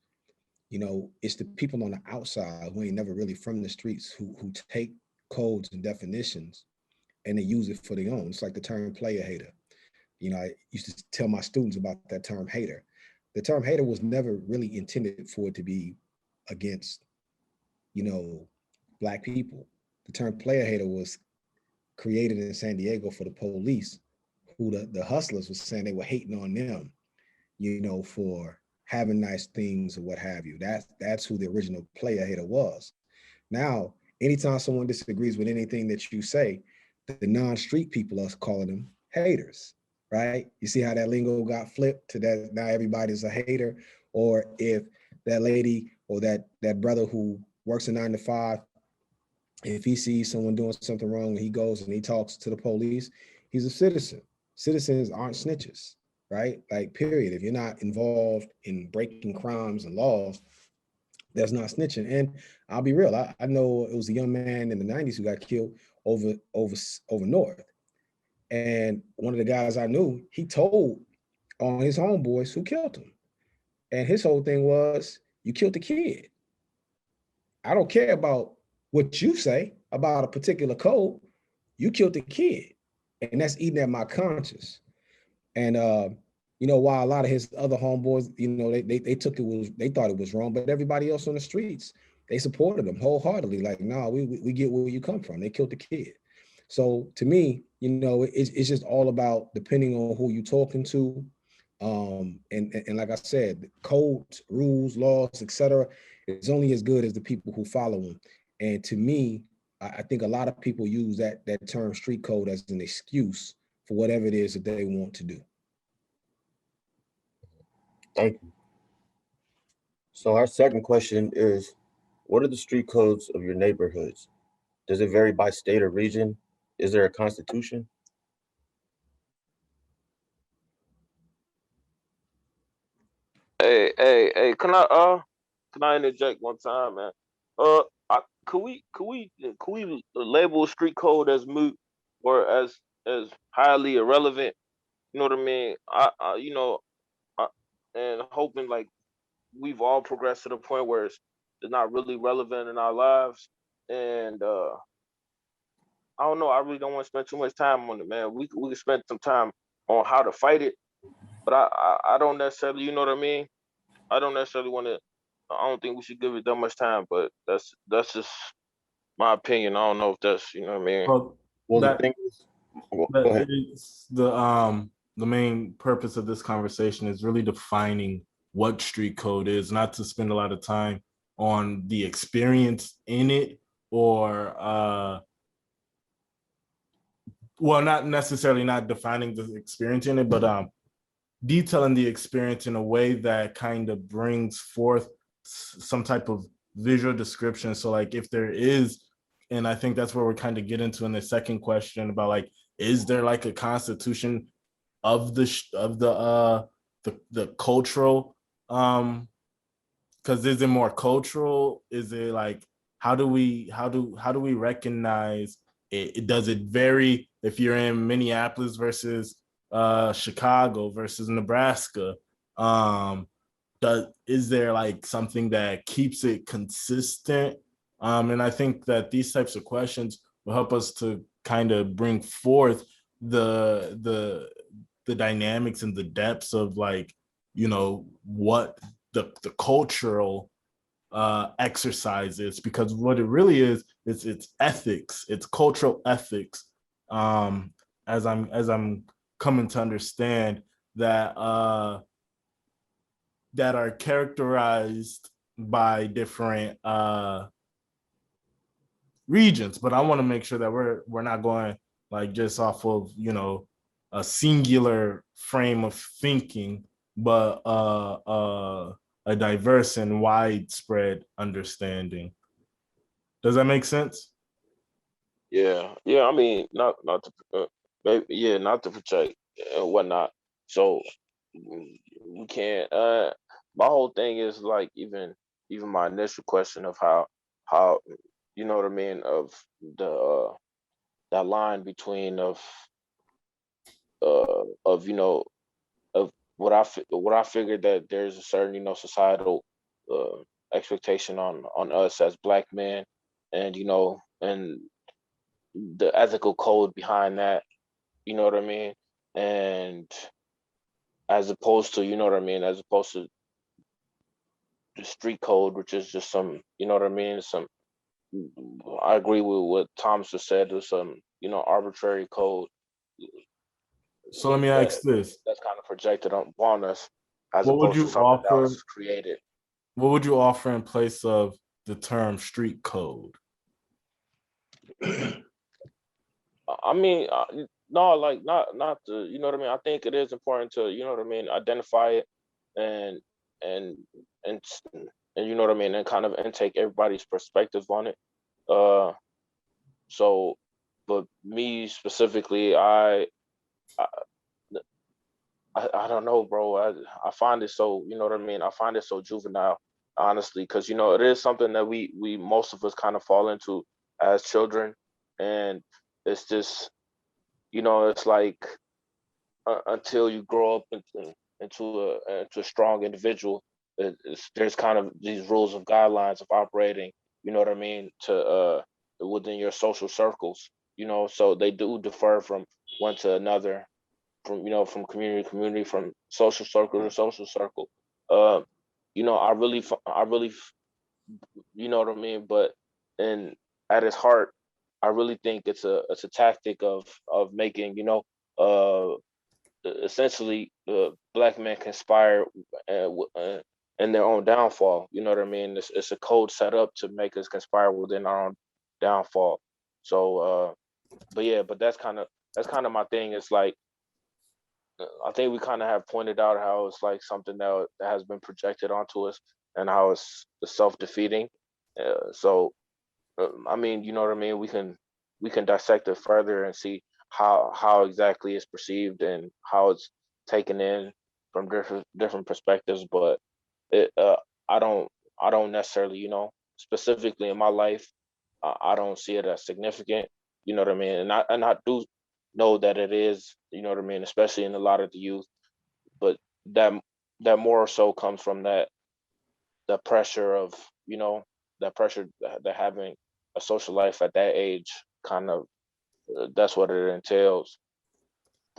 S10: You know, it's the people on the outside who ain't never really from the streets who take codes and definitions and they use it for their own. It's like the term player hater. You know, I used to tell my students about that term hater. The term hater was never really intended for it to be against, you know, Black people. The term player hater was created in San Diego for the police, who the hustlers was saying they were hating on them, you know, for having nice things or what have you. That's who the original player hater was. Now, anytime someone disagrees with anything that you say, the non-street people are calling them haters, right? You see how that lingo got flipped to that now everybody's a hater. Or if that lady or that brother who works a 9 to 5, if he sees someone doing something wrong and he goes and he talks to the police, he's a citizen. Citizens aren't snitches, right? Like, period. If you're not involved in breaking crimes and laws, that's not snitching. And I'll be real. I know it was a young man in the 90s who got killed over north. And one of the guys I knew, he told on his homeboys who killed him. And his whole thing was, you killed the kid. I don't care about what you say about a particular code. You killed the kid. And that's eating at my conscience. And you know, while a lot of his other homeboys, you know, they thought it was wrong, but everybody else on the streets, they supported him wholeheartedly. Like, nah, we get where you come from. They killed the kid. So to me, you know, it's just all about depending on who you're talking to. And like I said, codes, rules, laws, etc. It's only as good as the people who follow them. And to me, I think a lot of people use that term street code as an excuse for whatever it is that they want to do.
S9: Thank you. So our second question is, what are the street codes of your neighborhoods? Does it vary by state or region? Is there a constitution?
S6: Hey, can I interject one time, man? Could we label street code as moot or as highly irrelevant? You know what I mean? I, and hoping like we've all progressed to the point where it's not really relevant in our lives. And I don't know. I really don't want to spend too much time on it, man. We can spend some time on how to fight it, but I don't necessarily, you know what I mean? I don't necessarily want to. I don't think we should give it that much time, but that's just my opinion. I don't know if that's, you know what I mean.
S2: Well,
S9: Well, the
S2: that
S9: thing is, go
S2: that
S9: ahead.
S2: is the main purpose of this conversation is really defining what street code is, not to spend a lot of time on the experience in it, or well, not necessarily not defining the experience in it, but detailing the experience in a way that kind of brings forth some type of visual description. So like if there is, and I think that's where we're kind of get into in the second question about like, is there like a constitution of the cultural, because is it more cultural? Is it like, how do we recognize it? Does it vary if you're in Minneapolis versus Chicago versus Nebraska, is there like something that keeps it consistent? And I think that these types of questions will help us to kind of bring forth the dynamics and the depths of, like, you know, what the cultural exercises, because what it really is it's ethics, it's cultural ethics, as I'm coming to understand, that that are characterized by different regions. But I want to make sure that we're not going like just off of, you know, a singular frame of thinking, but a diverse and widespread understanding. Does that make sense?
S6: Yeah, yeah. I mean, not to, maybe, yeah, not to project and whatnot. So we can't. My whole thing is like even my initial question of how you know what I mean, of the that line between of you know, of what I figured, that there's a certain, you know, societal expectation on us as black men, and you know, and the ethical code behind that, you know what I mean? And as opposed to, you know what I mean, as opposed to the street code, which is just some, you know what I mean, some, I agree with what Thomas just said, there's some, you know, arbitrary code
S2: So let me
S6: that
S2: ask this.
S6: that's kind of projected upon us, as
S2: What would
S6: opposed to
S2: you
S6: something that
S2: offer?
S6: was created.
S2: What would you offer in place of the term street code?
S6: I mean, no, like not the, you know what I mean. I think it is important to, you know what I mean, identify it, and and and s- and you know what I mean, and kind of intake everybody's perspective on it. Uh, so, but me specifically, I I don't know, bro. I find it so, you know what I mean. I find it so juvenile, honestly, because you know it is something that we most of us kind of fall into as children, and it's just, you know, it's like until you grow up into a strong individual, there's kind of these rules of guidelines of operating. You know what I mean, to within your social circles. You know, so they do differ from one to another, from, you know, from community to community, from social circle to social circle. Uh, you know, you know what I mean. But and at its heart, I really think it's a tactic of making, you know, essentially black men conspire in their own downfall. You know what I mean? It's a code set up to make us conspire within our own downfall. So, but yeah, but that's kind of my thing. It's like I think we kind of have pointed out how it's like something that has been projected onto us, and how it's self defeating. So I mean, you know what I mean. We can dissect it further and see how exactly it's perceived and how it's taken in from different perspectives. But it I don't I don't necessarily, you know, specifically in my life, I don't see it as significant. You know what I mean. And I do know that it is. You know what I mean, especially in a lot of the youth. But that that more so comes from the pressure of, you know, that pressure that having a social life at that age kind of, that's what it entails.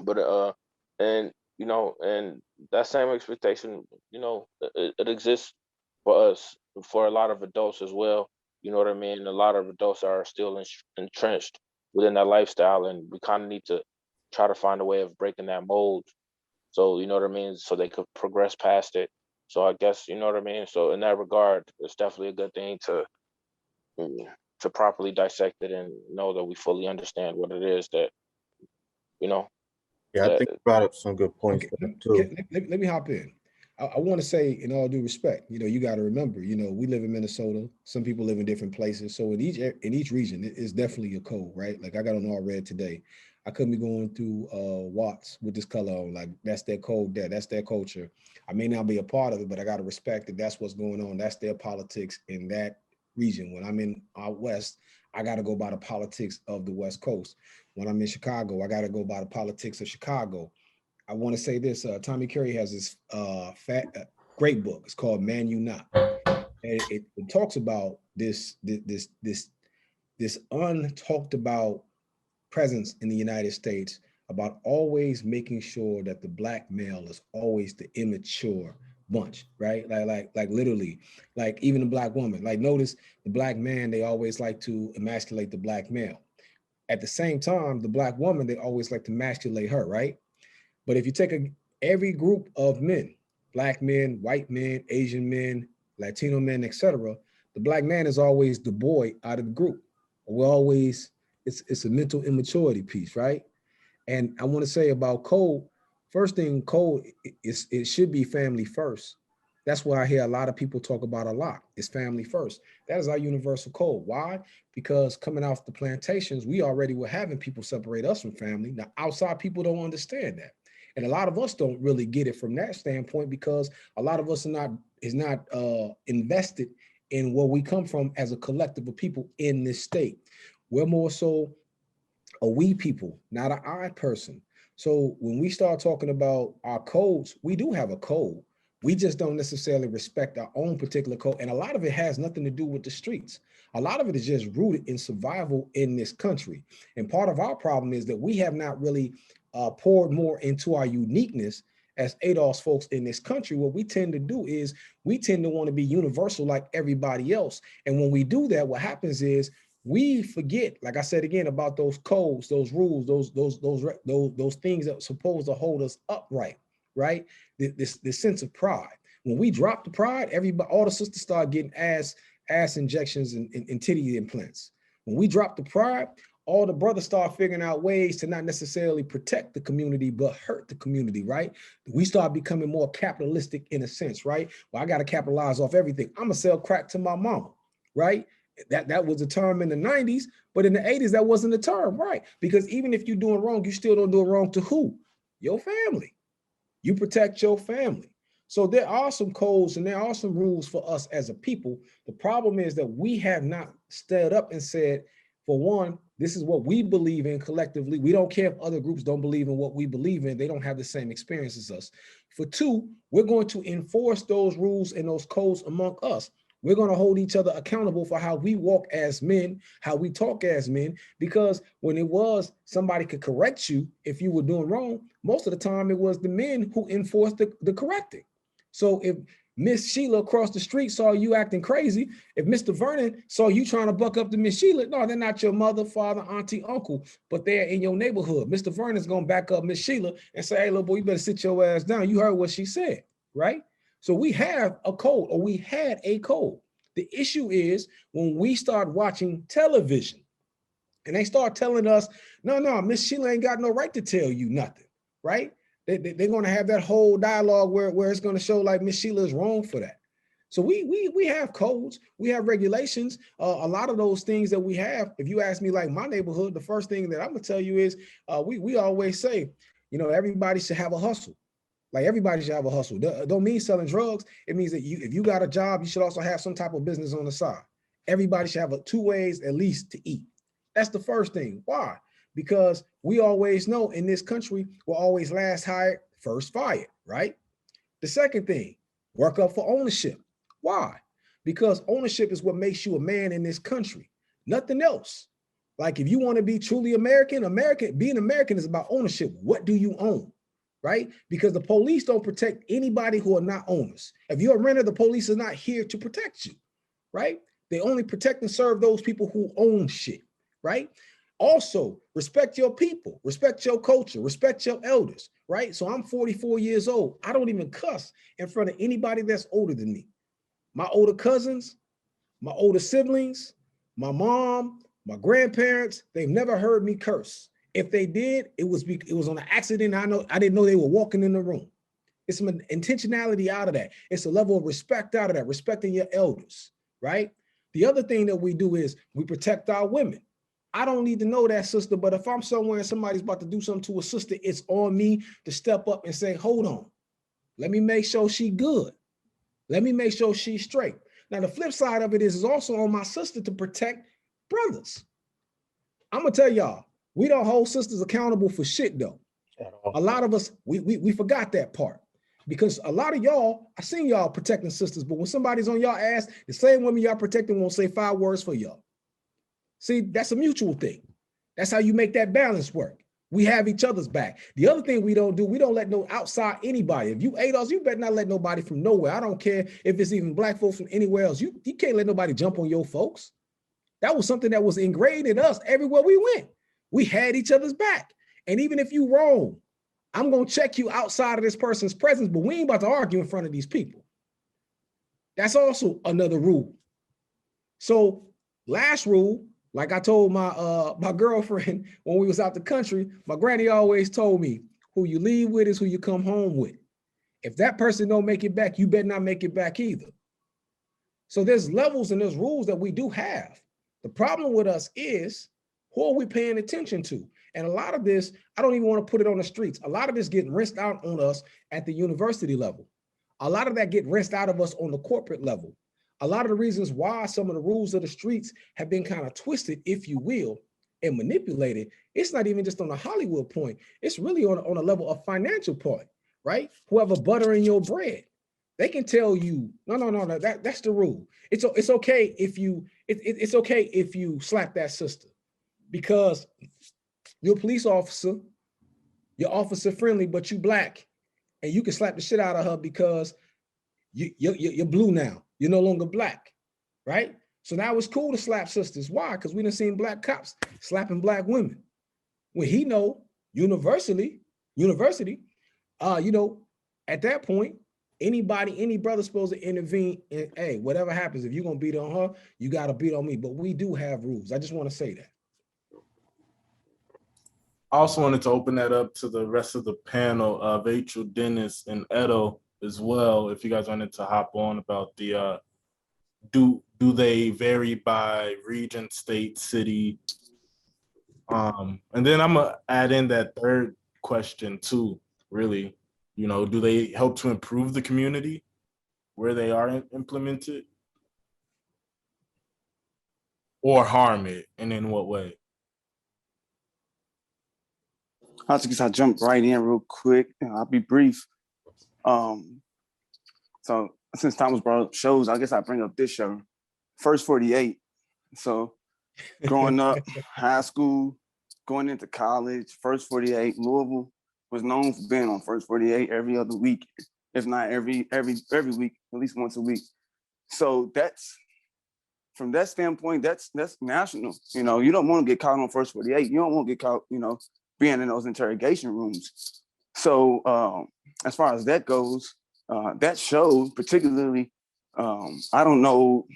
S6: But and you know, and that same expectation, you know, it exists for us, for a lot of adults as well. You know what I mean. A lot of adults are still entrenched within that lifestyle, and we kind of need to try to find a way of breaking that mold. So you know what I mean, so they could progress past it. So I guess, you know what I mean. So in that regard, it's definitely a good thing mm, to properly dissect it and know that we fully understand what it is that, you know,
S9: Yeah, I
S6: that
S9: think you brought up some good points
S10: Okay,
S9: there too.
S10: let me hop in. I want to say, in all due respect, you know, you got to remember, you know, we live in Minnesota. Some people live in different places. So in each region, it is definitely a code, right? Like I got on all red today. I couldn't be going through Watts with this color on. Like that's their code there. That's their culture. I may not be a part of it, but I got to respect that that's what's going on. That's their politics in that region. When I'm in out west, I got to go by the politics of the West Coast. When I'm in Chicago, I got to go by the politics of Chicago. I want to say this. Tommy Carey has this great book. It's called Man You Not. And it talks about this untalked about presence in the United States, about always making sure that the Black male is always the immature bunch, right? Like literally, like even the Black woman. Like notice the Black man, they always like to emasculate the Black male. At the same time, the Black woman, they always like to emasculate her, right? But if you take every group of men, Black men, white men, Asian men, Latino men, etc., the Black man is always the boy out of the group. We're always, it's a mental immaturity piece, right? And I want to say about code, first thing, code, it should be family first. That's what I hear a lot of people talk about a lot. It's family first. That is our universal code. Why? Because coming off the plantations, we already were having people separate us from family. Now, outside people don't understand that. And a lot of us don't really get it from that standpoint because a lot of us are not invested in where we come from as a collective of people in this state. We're more so a we people, not an I person. So when we start talking about our codes, we do have a code. We just don't necessarily respect our own particular code. And a lot of it has nothing to do with the streets. A lot of it is just rooted in survival in this country. And part of our problem is that we have not really poured more into our uniqueness as ADOS folks in this country. What we tend to do is we tend to want to be universal like everybody else. And when we do that, what happens is we forget, like I said again, about those codes, those rules, those things that are supposed to hold us upright, right? This sense of pride. When we drop the pride, everybody, all the sisters start getting ass injections and titty implants. When we drop the pride, all the brothers start figuring out ways to not necessarily protect the community, but hurt the community, right? We start becoming more capitalistic in a sense, right? Well, I got to capitalize off everything. I'm going to sell crack to my mama, right? That was a term in the 90s, but in the 80s, that wasn't a term, right? Because even if you're doing wrong, you still don't do it wrong to who? Your family. You protect your family. So there are some codes and there are some rules for us as a people. The problem is that we have not stood up and said, for one, this is what we believe in collectively. We don't care if other groups don't believe in what we believe in. They don't have the same experience as us. For two, we're going to enforce those rules and those codes among us. We're going to hold each other accountable for how we walk as men, how we talk as men, because when it was somebody could correct you if you were doing wrong, most of the time it was the men who enforced the correcting. So if Miss Sheila across the street saw you acting crazy, if Mr. Vernon saw you trying to buck up to Miss Sheila, no, they're not your mother, father, auntie, uncle, but they're in your neighborhood. Mr. Vernon's going to back up Miss Sheila and say, hey, little boy, you better sit your ass down. You heard what she said, right? So we have a code, or we had a code. The issue is when we start watching television and they start telling us, no, Miss Sheila ain't got no right to tell you nothing, right? They're going to have that whole dialogue where it's going to show like Miss Sheila is wrong for that. So we have codes, we have regulations. A lot of those things that we have, if you ask me like my neighborhood, the first thing that I'm going to tell you is we always say, you know, everybody should have a hustle. Like everybody should have a hustle. Don't mean selling drugs. It means that if you got a job, you should also have some type of business on the side. Everybody should have two ways at least to eat. That's the first thing. Why? Because we always know in this country, we're always last hired, first fired, right? The second thing, work up for ownership. Why? Because ownership is what makes you a man in this country. Nothing else. Like if you want to be truly American, being American is about ownership. What do you own? Right? Because the police don't protect anybody who are not owners. If you're a renter, the police are not here to protect you, right? They only protect and serve those people who own shit, right? Also, respect your people, respect your culture, respect your elders, right? So I'm 44 years old. I don't even cuss in front of anybody that's older than me. My older cousins, my older siblings, my mom, my grandparents, they've never heard me curse. If they did, it was on an accident. I didn't know they were walking in the room. It's some intentionality out of that. It's a level of respect out of that, respecting your elders, right? The other thing that we do is we protect our women. I don't need to know that, sister, but if I'm somewhere and somebody's about to do something to a sister, it's on me to step up and say, hold on, let me make sure she good. Let me make sure she's straight. Now, the flip side of it is also on my sister to protect brothers. I'm going to tell y'all, we don't hold sisters accountable for shit, though. A lot of us, we forgot that part because a lot of y'all, I seen y'all protecting sisters, but when somebody's on y'all ass, the same women y'all protecting won't say 5 words for y'all. See, that's a mutual thing. That's how you make that balance work. We have each other's back. The other thing we don't do, we don't let no outside anybody. If you ADOS, you better not let nobody from nowhere. I don't care if it's even black folks from anywhere else. You can't let nobody jump on your folks. That was something that was ingrained in us everywhere we went. We had each other's back. And even if you wrong, I'm going to check you outside of this person's presence, but we ain't about to argue in front of these people. That's also another rule. So last rule, like I told my girlfriend when we was out the country, my granny always told me, who you leave with is who you come home with. If that person don't make it back, you better not make it back either. So there's levels and there's rules that we do have. The problem with us is, who are we paying attention to? And a lot of this, I don't even want to put it on the streets. A lot of this getting rinsed out on us at the university level. A lot of that get rinsed out of us on the corporate level. A lot of the reasons why some of the rules of the streets have been kind of twisted, if you will, and manipulated, it's not even just on the Hollywood point. It's really on a level of financial point, right? Whoever buttering your bread, they can tell you, no, that's the rule. It's okay if you, it's okay if you slap that sister because you're a police officer, you're officer friendly, but you black, and you can slap the shit out of her because you're blue now. You're no longer black, right? So now it's cool to slap sisters. Why? Because we done seen black cops slapping black women. When he know university, at that point, any brother supposed to intervene and, hey, whatever happens, if you're gonna beat on her, you gotta beat on me. But we do have rules. I just want to say that.
S2: I also wanted to open that up to the rest of the panel, Rachel, Dennis, and Edo as well. If you guys wanted to hop on about the do they vary by region, state, city? And then I'm gonna add in that third question too. Really, do they help to improve the community where they are implemented, or harm it, and in what way?
S5: I guess I'll jump right in real quick. I'll be brief. So since Thomas brought up shows, I guess I'll bring up this show, First 48. So growing up, high school, going into college, First 48, Louisville was known for being on First 48 every other week, if not every week, at least once a week. So that's, from that standpoint, that's national. You don't want to get caught on First 48. You don't want to get caught, being in those interrogation rooms. So as far as that goes, that show particularly, I don't know,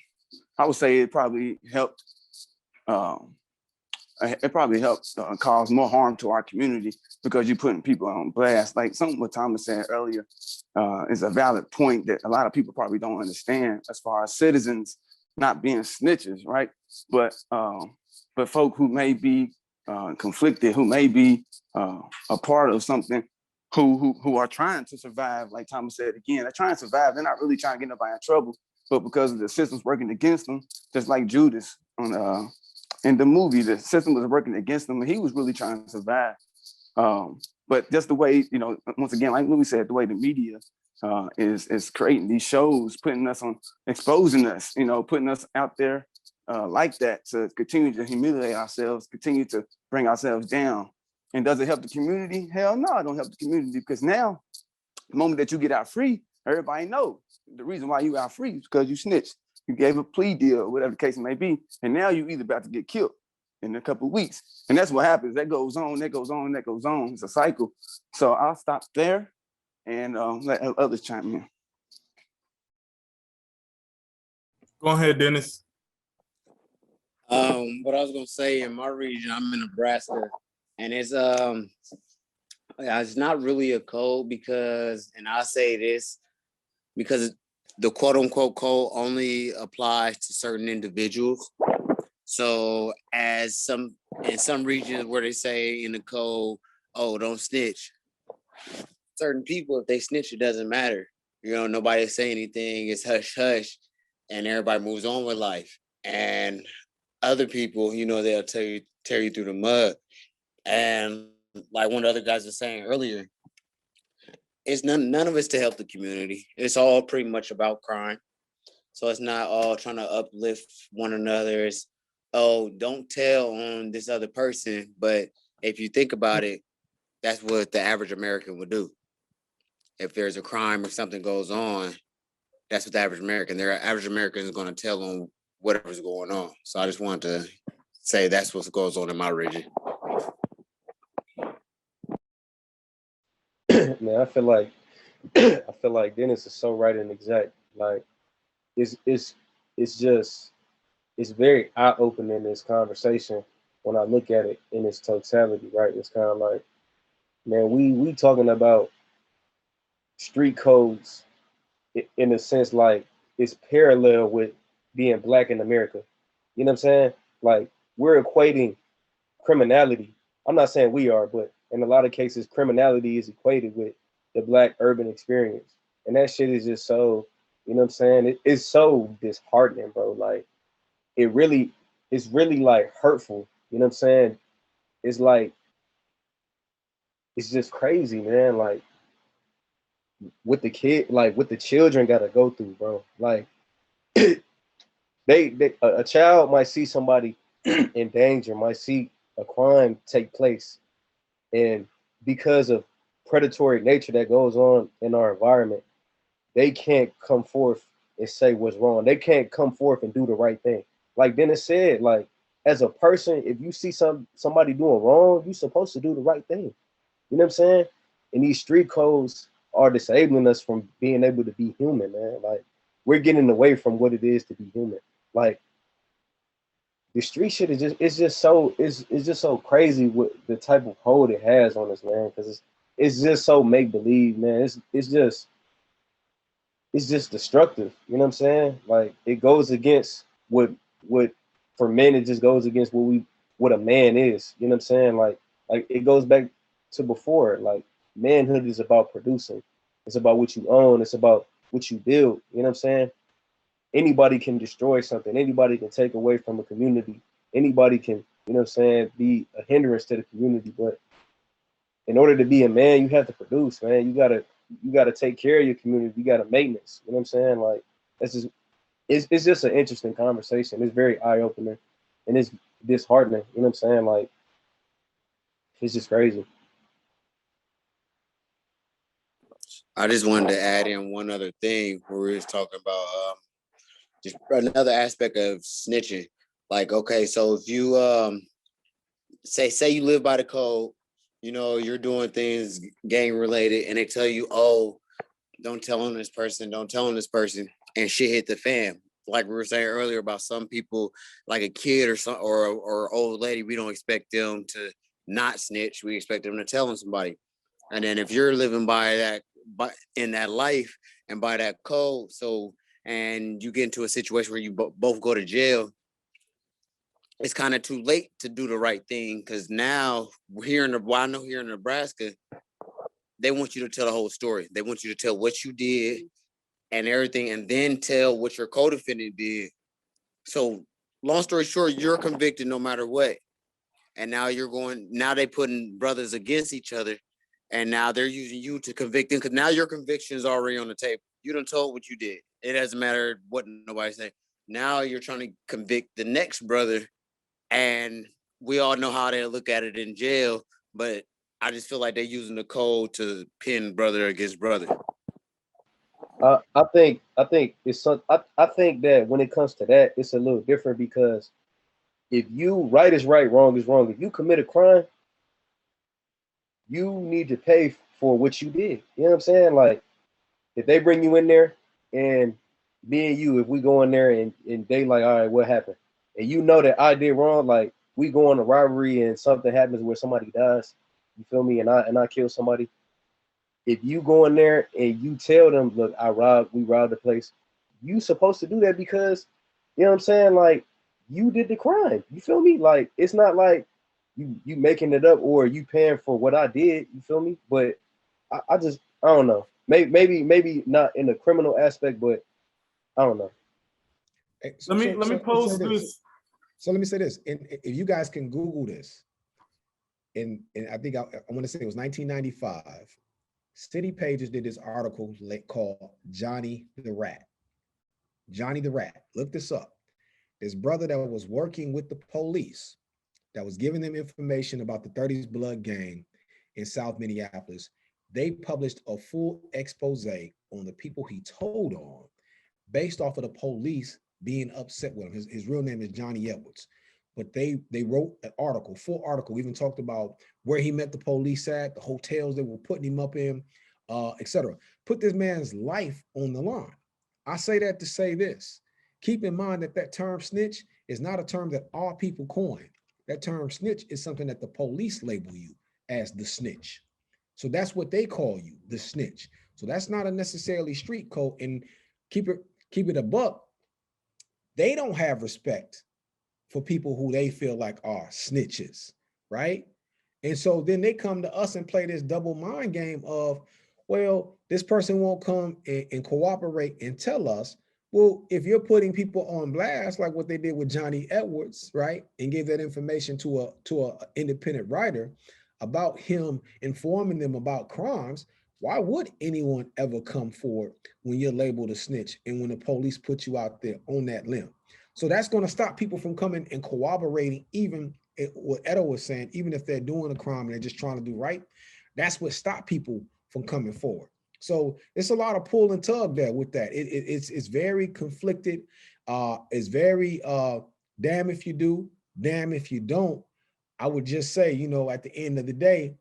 S5: I would say it probably helped. It probably helped cause more harm to our community because you're putting people on blast. Like something what Thomas said earlier is a valid point that a lot of people probably don't understand as far as citizens not being snitches, right? But folk who may be conflicted, who may be a part of something, who are trying to survive, like Thomas said again, they're trying to survive. They're not really trying to get nobody in trouble, but because the system's working against them, just like Judas on in the movie, the system was working against him, and he was really trying to survive. But just the way, once again, like Louis said, the way the media is creating these shows, putting us on, exposing us, putting us out there like that to continue to humiliate ourselves, continue to bring ourselves down. And does it help the community? Hell no, it don't help the community, because now, the moment that you get out free, everybody knows the reason why you out free is because you snitched. You gave a plea deal, or whatever the case may be, and now you either about to get killed in a couple of weeks. And that's what happens. That goes on, that goes on, that goes on. It's a cycle. So I'll stop there and let others chime in.
S2: Go ahead, Dennis.
S3: What I was gonna say, in my region, I'm in Nebraska, and it's not really a code because, and I say this because the quote unquote code only applies to certain individuals. So in some regions where they say in the code, oh, don't snitch, certain people, if they snitch, it doesn't matter. Nobody say anything, it's hush hush, and everybody moves on with life. And other people, they'll tear you through the mud. And like one of the other guys was saying earlier, it's none of it's to help the community. It's all pretty much about crime. So it's not all trying to uplift one another. It's, oh, don't tell on this other person. But if you think about it, that's what the average American would do. If there's a crime or something goes on, that's what the average American, their average American is going to tell on whatever's going on. So I just wanted to say that's what goes on in my region.
S7: Man, I feel like Dennis is so right and exact. Like it's just it's very eye-opening, this conversation, when I look at it in its totality, right? It's kind of like, man, we talking about street codes in a sense, like it's parallel with being black in America. You know what I'm saying? Like we're equating criminality. I'm not saying we are, but in a lot of cases, criminality is equated with the black urban experience. And that shit is just so, you know what I'm saying? It's so disheartening, bro. Like it's really like hurtful. You know what I'm saying? It's like, it's just crazy, man. Like what the kid, like what the children gotta go through, bro. Like a child might see somebody in danger, might see a crime take place, and because of predatory nature that goes on in our environment, they can't come forth and say what's wrong. They can't come forth and do the right thing. Like Dennis said, like as a person, if you see somebody doing wrong, you're supposed to do the right thing. You know what I'm saying? And these street codes are disabling us from being able to be human, man. Like we're getting away from what it is to be human. Like the street shit is just it's just so crazy with the type of hold it has on us, man. Because it's just so make believe, man. It's just destructive. You know what I'm saying? Like it goes against what for men, it just goes against what a man is. You know what I'm saying? Like it goes back to before. Like manhood is about producing. It's about what you own. It's about what you build. You know what I'm saying? Anybody can destroy something. Anybody can take away from a community. Anybody can, you know what I'm saying, be a hindrance to the community. But in order to be a man, you have to produce, man. You gotta take care of your community. You gotta maintenance. You know what I'm saying? Like it's just an interesting conversation. It's very eye-opening and it's disheartening. You know what I'm saying? Like it's just crazy.
S3: I just wanted to add in one other thing where we was talking about just another aspect of snitching. Like, okay, so if you say you live by the code, you know, you're doing things gang related, and they tell you, oh, don't tell on this person, don't tell on this person, and shit hit the fan. Like we were saying earlier about some people, like a kid or old lady, we don't expect them to not snitch. We expect them to tell on somebody. And then if you're living in that life and by that code, and you get into a situation where you both go to jail, it's kind of too late to do the right thing, because now I know here in Nebraska, they want you to tell the whole story. They want you to tell what you did and everything, and then tell what your co-defendant did. So long story short, you're convicted no matter what. And now they putting brothers against each other, and now they're using you to convict them, because now your conviction is already on the table. You done told what you did. It doesn't matter what nobody say. Now you're trying to convict the next brother, and we all know how they look at it in jail, but I just feel like they're using the code to pin brother against brother.
S7: I think I think that when it comes to that, it's a little different, because if you right is right, wrong is wrong. If you commit a crime, you need to pay for what you did. You know what I'm saying? Like if they bring you in there and me and you, if we go in there and they like, all right, what happened? And you know that I did wrong, like we go on a robbery and something happens where somebody dies, you feel me? And I kill somebody. If you go in there and you tell them, look, we robbed the place, you supposed to do that because, you know what I'm saying? Like you did the crime. You feel me? Like it's not like you making it up or you paying for what I did. You feel me? But I don't know. Maybe not in the criminal aspect, but I don't know.
S2: Let me pose this.
S10: So let me say this. And if you guys can Google this, and I think I want to say it was 1995, City Pages did this article called Johnny the Rat. Johnny the Rat. Look this up. This brother that was working with the police, that was giving them information about the 30s Blood Gang in South Minneapolis, they published a full expose on the people he told on based off of the police being upset with him. His real name is Johnny Edwards. But they wrote an article, full article, even talked about where he met the police at, the hotels they were putting him up in, etc. Put this man's life on the line. I say that to say this. Keep in mind that that term snitch is not a term that all people coin. That term snitch is something that the police label you as the snitch. So that's what they call you, the snitch. So that's not a necessarily street code. And keep it a buck. They don't have respect for people who they feel like are snitches, right? And so then they come to us and play this double mind game of, well, this person won't come and cooperate and tell us. Well, if you're putting people on blast, like what they did with Johnny Edwards, right, and gave that information to a independent writer about him informing them about crimes, why would anyone ever come forward when you're labeled a snitch and when the police put you out there on that limb? So that's going to stop people from coming and corroborating, even what Edo was saying, even if they're doing a crime and they're just trying to do right. That's what stopped people from coming forward. So it's a lot of pull and tug there with that. It's very conflicted. It's very damn if you do, damn if you don't. I would just say, you know, at the end of the day,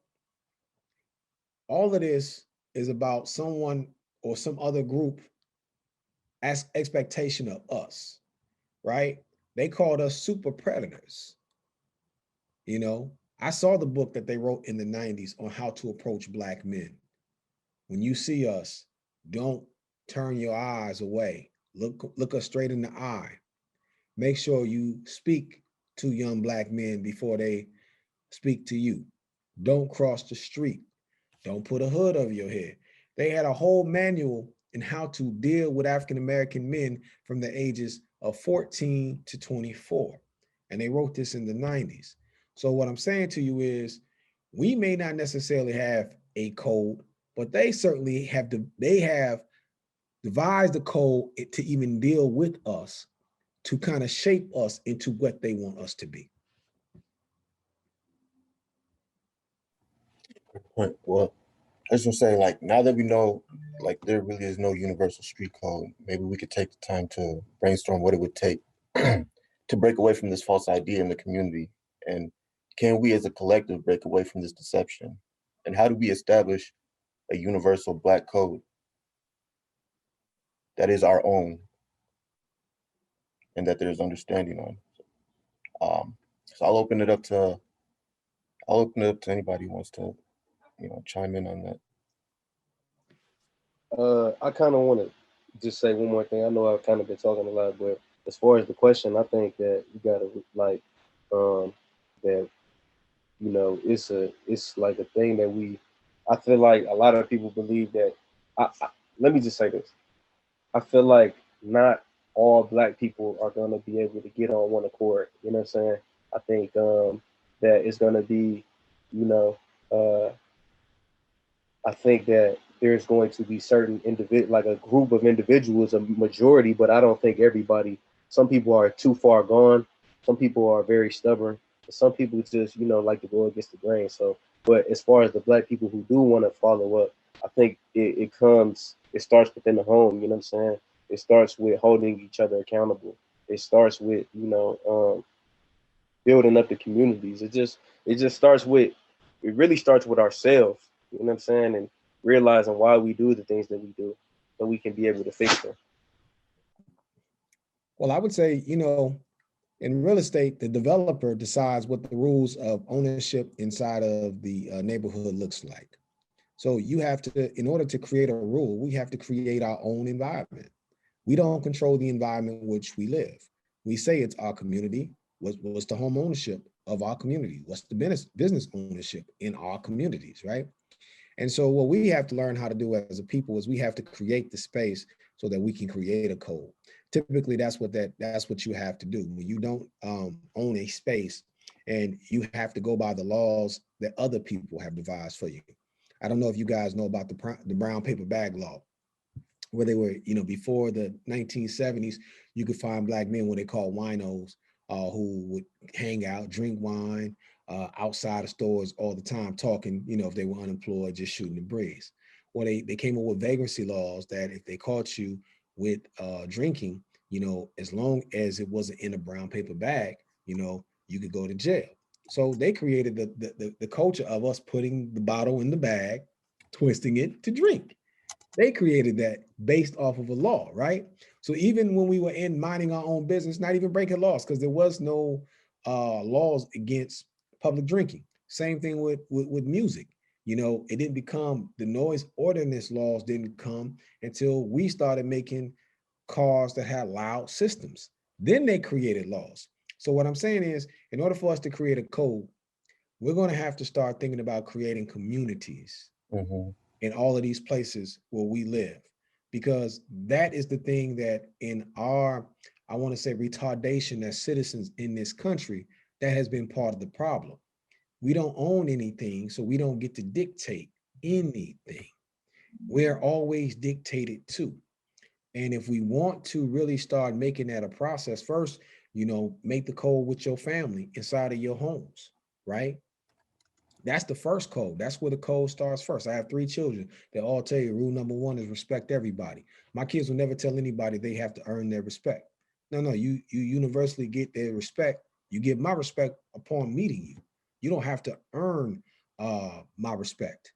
S10: all of this is about someone or some other group as expectation of us, right? They called us super predators. You know, I saw the book that they wrote in the 90s on how to approach Black men. When you see us, don't turn your eyes away. Look us straight in the eye. Make sure you speak to young Black men before they speak to you. Don't cross the street. Don't put a hood over your head. They had a whole manual in how to deal with African-American men from the ages of 14 to 24. And they wrote this in the 90s. So what I'm saying to you is, we may not necessarily have a code, but they certainly have devised a code to even deal with us, to kind of shape us into what they want us to be.
S9: Good point. Well, I just want to say, like, now that we know, like, there really is no universal street code, maybe we could take the time to brainstorm what it would take to break away from this false idea in the community. And can we as a collective break away from this deception? And how do we establish a universal Black code that is our own and that there's understanding on? So I'll open it up to anybody who wants to, you know, chime in on that.
S7: I kind of want to just say one more thing. I know I've kind of been talking a lot, but as far as the question, I think that you gotta like that, you know, it's like a thing that I feel like a lot of people believe that. Let me just say this. I feel like not all Black people are gonna be able to get on one accord. You know what I'm saying? I think that it's gonna be, you know, I think that there's going to be certain like a group of individuals, a majority, but I don't think everybody. Some people are too far gone. Some people are very stubborn. Some people just, you know, like to go against the grain. So, but as far as the Black people who do want to follow up, I think it starts within the home. You know what I'm saying? It starts with holding each other accountable. It starts with, you know, building up the communities. It really starts with ourselves. You know what I'm saying? And realizing why we do the things that we do, so we can be able to fix them.
S10: Well, I would say, you know, in real estate, the developer decides what the rules of ownership inside of the neighborhood looks like. So you have to, in order to create a rule, we have to create our own environment. We don't control the environment in which we live. We say it's our community. What's the home ownership of our community? What's the business ownership in our communities, right? And so what we have to learn how to do as a people is we have to create the space so that we can create a code. Typically, that's what you have to do. When you don't own a space and you have to go by the laws that other people have devised for you. I don't know if you guys know about the brown paper bag law, where they were, before the 1970s, you could find black men, what they call winos, who would hang out, drink wine outside of stores all the time, talking, if they were unemployed, just shooting the breeze. Well, they came up with vagrancy laws that if they caught you with drinking, as long as it wasn't in a brown paper bag, you could go to jail. So they created the culture of us putting the bottle in the bag, twisting it to drink. They created that based off of a law, right? So even when we were in minding our own business, not even breaking laws, because there was no laws against public drinking. Same thing with music. It didn't become, the noise ordinance laws didn't come until we started making cars that had loud systems. Then they created laws. So what I'm saying is, in order for us to create a code, we're going to have to start thinking about creating communities in all of these places where we live, because that is the thing that in our, I want to say, retardation as citizens in this country, that has been part of the problem. We don't own anything, so we don't get to dictate anything. We're always dictated to. And if we want to really start making that a process, first, make the code with your family inside of your homes, right? That's the first code. That's where the code starts first. I have 3 children. They all tell you rule number 1 is respect everybody. My kids will never tell anybody they have to earn their respect. No, you universally get their respect. You get my respect upon meeting you. You don't have to earn my respect.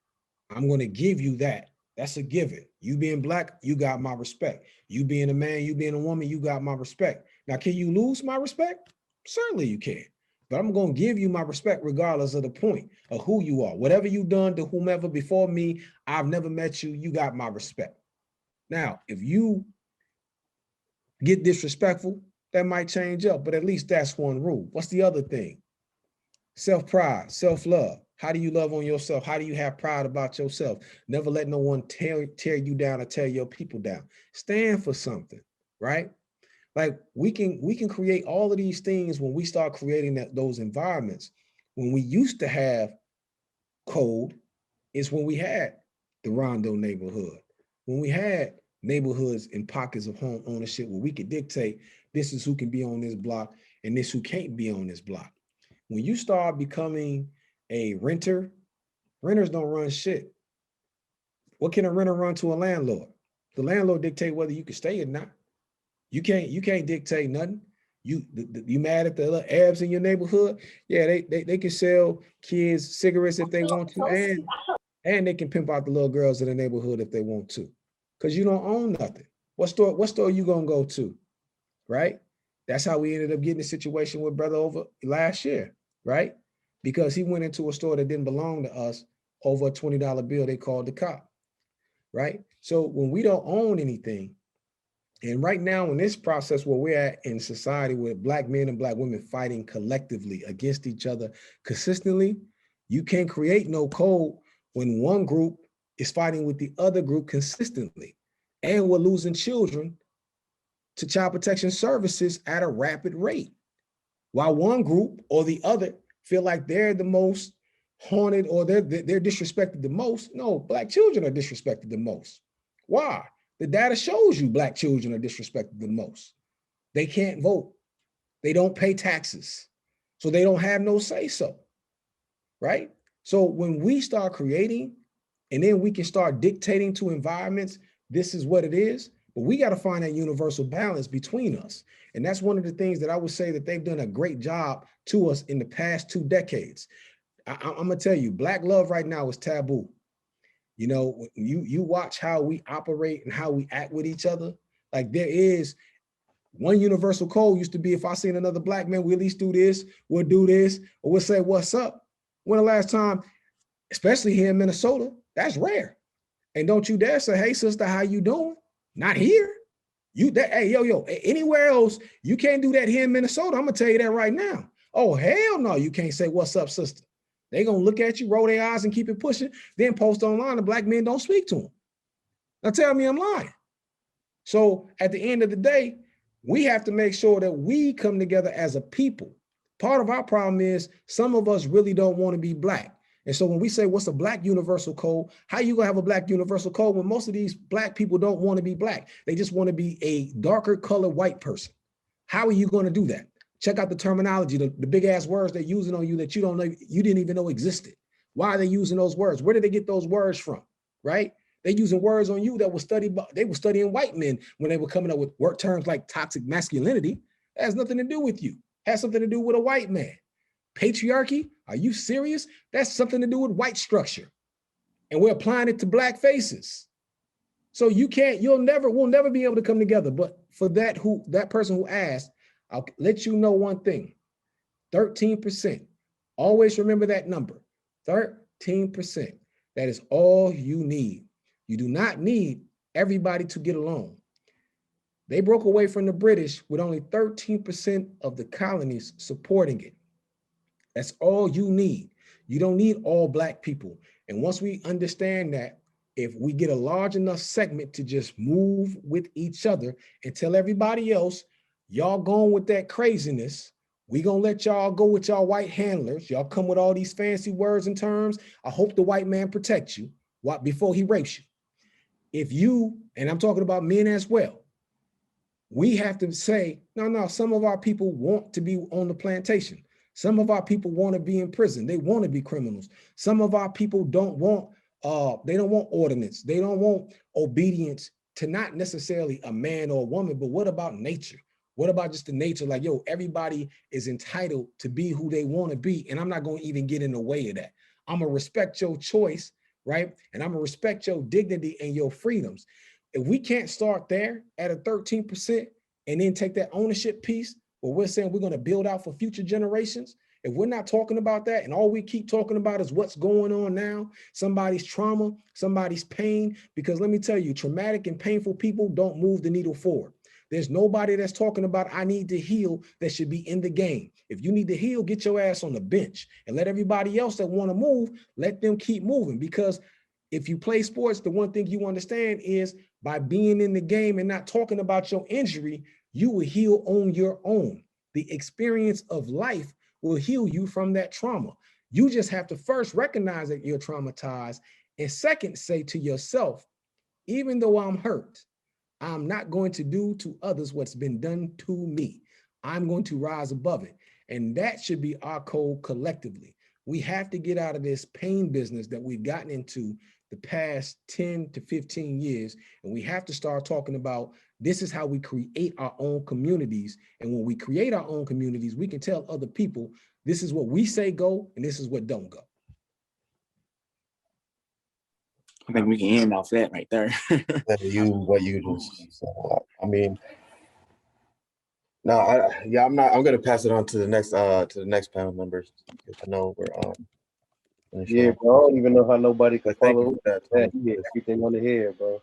S10: I'm going to give you that. That's a given. You being black, you got my respect. You being a man, you being a woman, you got my respect. Now, can you lose my respect? Certainly you can. But I'm going to give you my respect regardless of the point of who you are. Whatever you've done to whomever before me, I've never met you, you got my respect. Now, if you get disrespectful, that might change up, but at least that's one rule. What's the other thing? Self-pride, self-love. How do you love on yourself? How do you have pride about yourself? Never let no one tear you down or tear your people down. Stand for something, right? Like we can create all of these things when we start creating those environments. When we used to have code, is when we had the Rondo neighborhood, when we had neighborhoods and pockets of home ownership where we could dictate this is who can be on this block and this who can't be on this block. When you start becoming a renter, renters don't run shit. What can a renter run to a landlord? The landlord dictate whether you can stay or not. You can't dictate nothing. You mad at the other Arabs in your neighborhood? Yeah, they can sell kids cigarettes if they want to, and they can pimp out the little girls in the neighborhood if they want to, because you don't own nothing. What store you gonna go to, right? That's how we ended up getting a situation with brother over last year, right? Because he went into a store that didn't belong to us over a $20 bill. They called the cop, right? So when we don't own anything, and right now in this process where we're at in society with black men and black women fighting collectively against each other consistently, you can't create no code when one group is fighting with the other group consistently. And we're losing children to child protection services at a rapid rate. While one group or the other feel like they're the most haunted or they're disrespected the most. No, black children are disrespected the most. Why? The data shows you black children are disrespected the most. They can't vote. They don't pay taxes. So they don't have no say so, right? So when we start creating and then we can start dictating to environments, this is what it is, but we got to find that universal balance between us. And that's one of the things that I would say that they've done a great job to us in the past 2 decades. I'm gonna tell you, black love right now is taboo. You watch how we operate and how we act with each other. Like there is one universal code used to be, if I seen another black man, we at least do this, we'll do this, or we'll say, what's up? When the last time, especially here in Minnesota, that's rare. And don't you dare say, hey sister, how you doing? Not here. Hey, yo, anywhere else, you can't do that here in Minnesota. I'm gonna tell you that right now. Oh, hell no, you can't say, what's up, sister? They gonna look at you, roll their eyes and keep it pushing, then post online and black men don't speak to them. Now tell me I'm lying. So at the end of the day, we have to make sure that we come together as a people. Part of our problem is some of us really don't want to be black. And so when we say what's a black universal code, how you gonna have a black universal code when most of these black people don't want to be black? They just want to be a darker colored white person. How are you going to do that? Check out the terminology, the big ass words they're using on you that you don't know, you didn't even know existed. Why are they using those words? Where did they get those words from? Right? They're using words on you that were studied by, they were studying white men when they were coming up with word terms like toxic masculinity. That has nothing to do with you. It has something to do with a white man. Patriarchy? Are you serious? That's something to do with white structure. And we're applying it to black faces. So you can't, we'll never be able to come together. But for that person who asked, I'll let you know one thing, 13%. Always remember that number, 13%. That is all you need. You do not need everybody to get along. They broke away from the British with only 13% of the colonies supporting it. That's all you need. You don't need all black people. And once we understand that, if we get a large enough segment to just move with each other and tell everybody else, y'all going with that craziness, we gonna let y'all go with y'all white handlers. Y'all come with all these fancy words and terms. I hope the white man protects you before he rapes you. If you, and I'm talking about men as well, we have to say, no, some of our people want to be on the plantation. Some of our people want to be in prison. They want to be criminals. Some of our people don't want ordinance. They don't want obedience to not necessarily a man or a woman, but what about nature? What about just the nature? Like, yo, everybody is entitled to be who they want to be. And I'm not going to even get in the way of that. I'm going to respect your choice, right? And I'm going to respect your dignity and your freedoms. If we can't start there at a 13% and then take that ownership piece, where we're saying we're going to build out for future generations, if we're not talking about that and all we keep talking about is what's going on now, somebody's trauma, somebody's pain, because let me tell you, traumatic and painful people don't move the needle forward. There's nobody that's talking about I need to heal that should be in the game. If you need to heal, get your ass on the bench and let everybody else that want to move, let them keep moving. Because if you play sports, the one thing you understand is by being in the game and not talking about your injury, you will heal on your own. The experience of life will heal you from that trauma. You just have to first recognize that you're traumatized, and second, say to yourself, even though I'm hurt, I'm not going to do to others what's been done to me. I'm going to rise above it. And that should be our code collectively. We have to get out of this pain business that we've gotten into the past 10 to 15 years. And we have to start talking about this is how we create our own communities. And when we create our own communities, we can tell other people, this is what we say go, and this is what don't go.
S5: I think we can end off that right there.
S9: What you just said. I mean, no, I'm going to pass it on to the next panel members. I know we're
S7: yeah, bro. I don't even know how nobody can
S9: but thank
S7: follow
S9: you for that.
S7: that. He hit everything on the head, bro.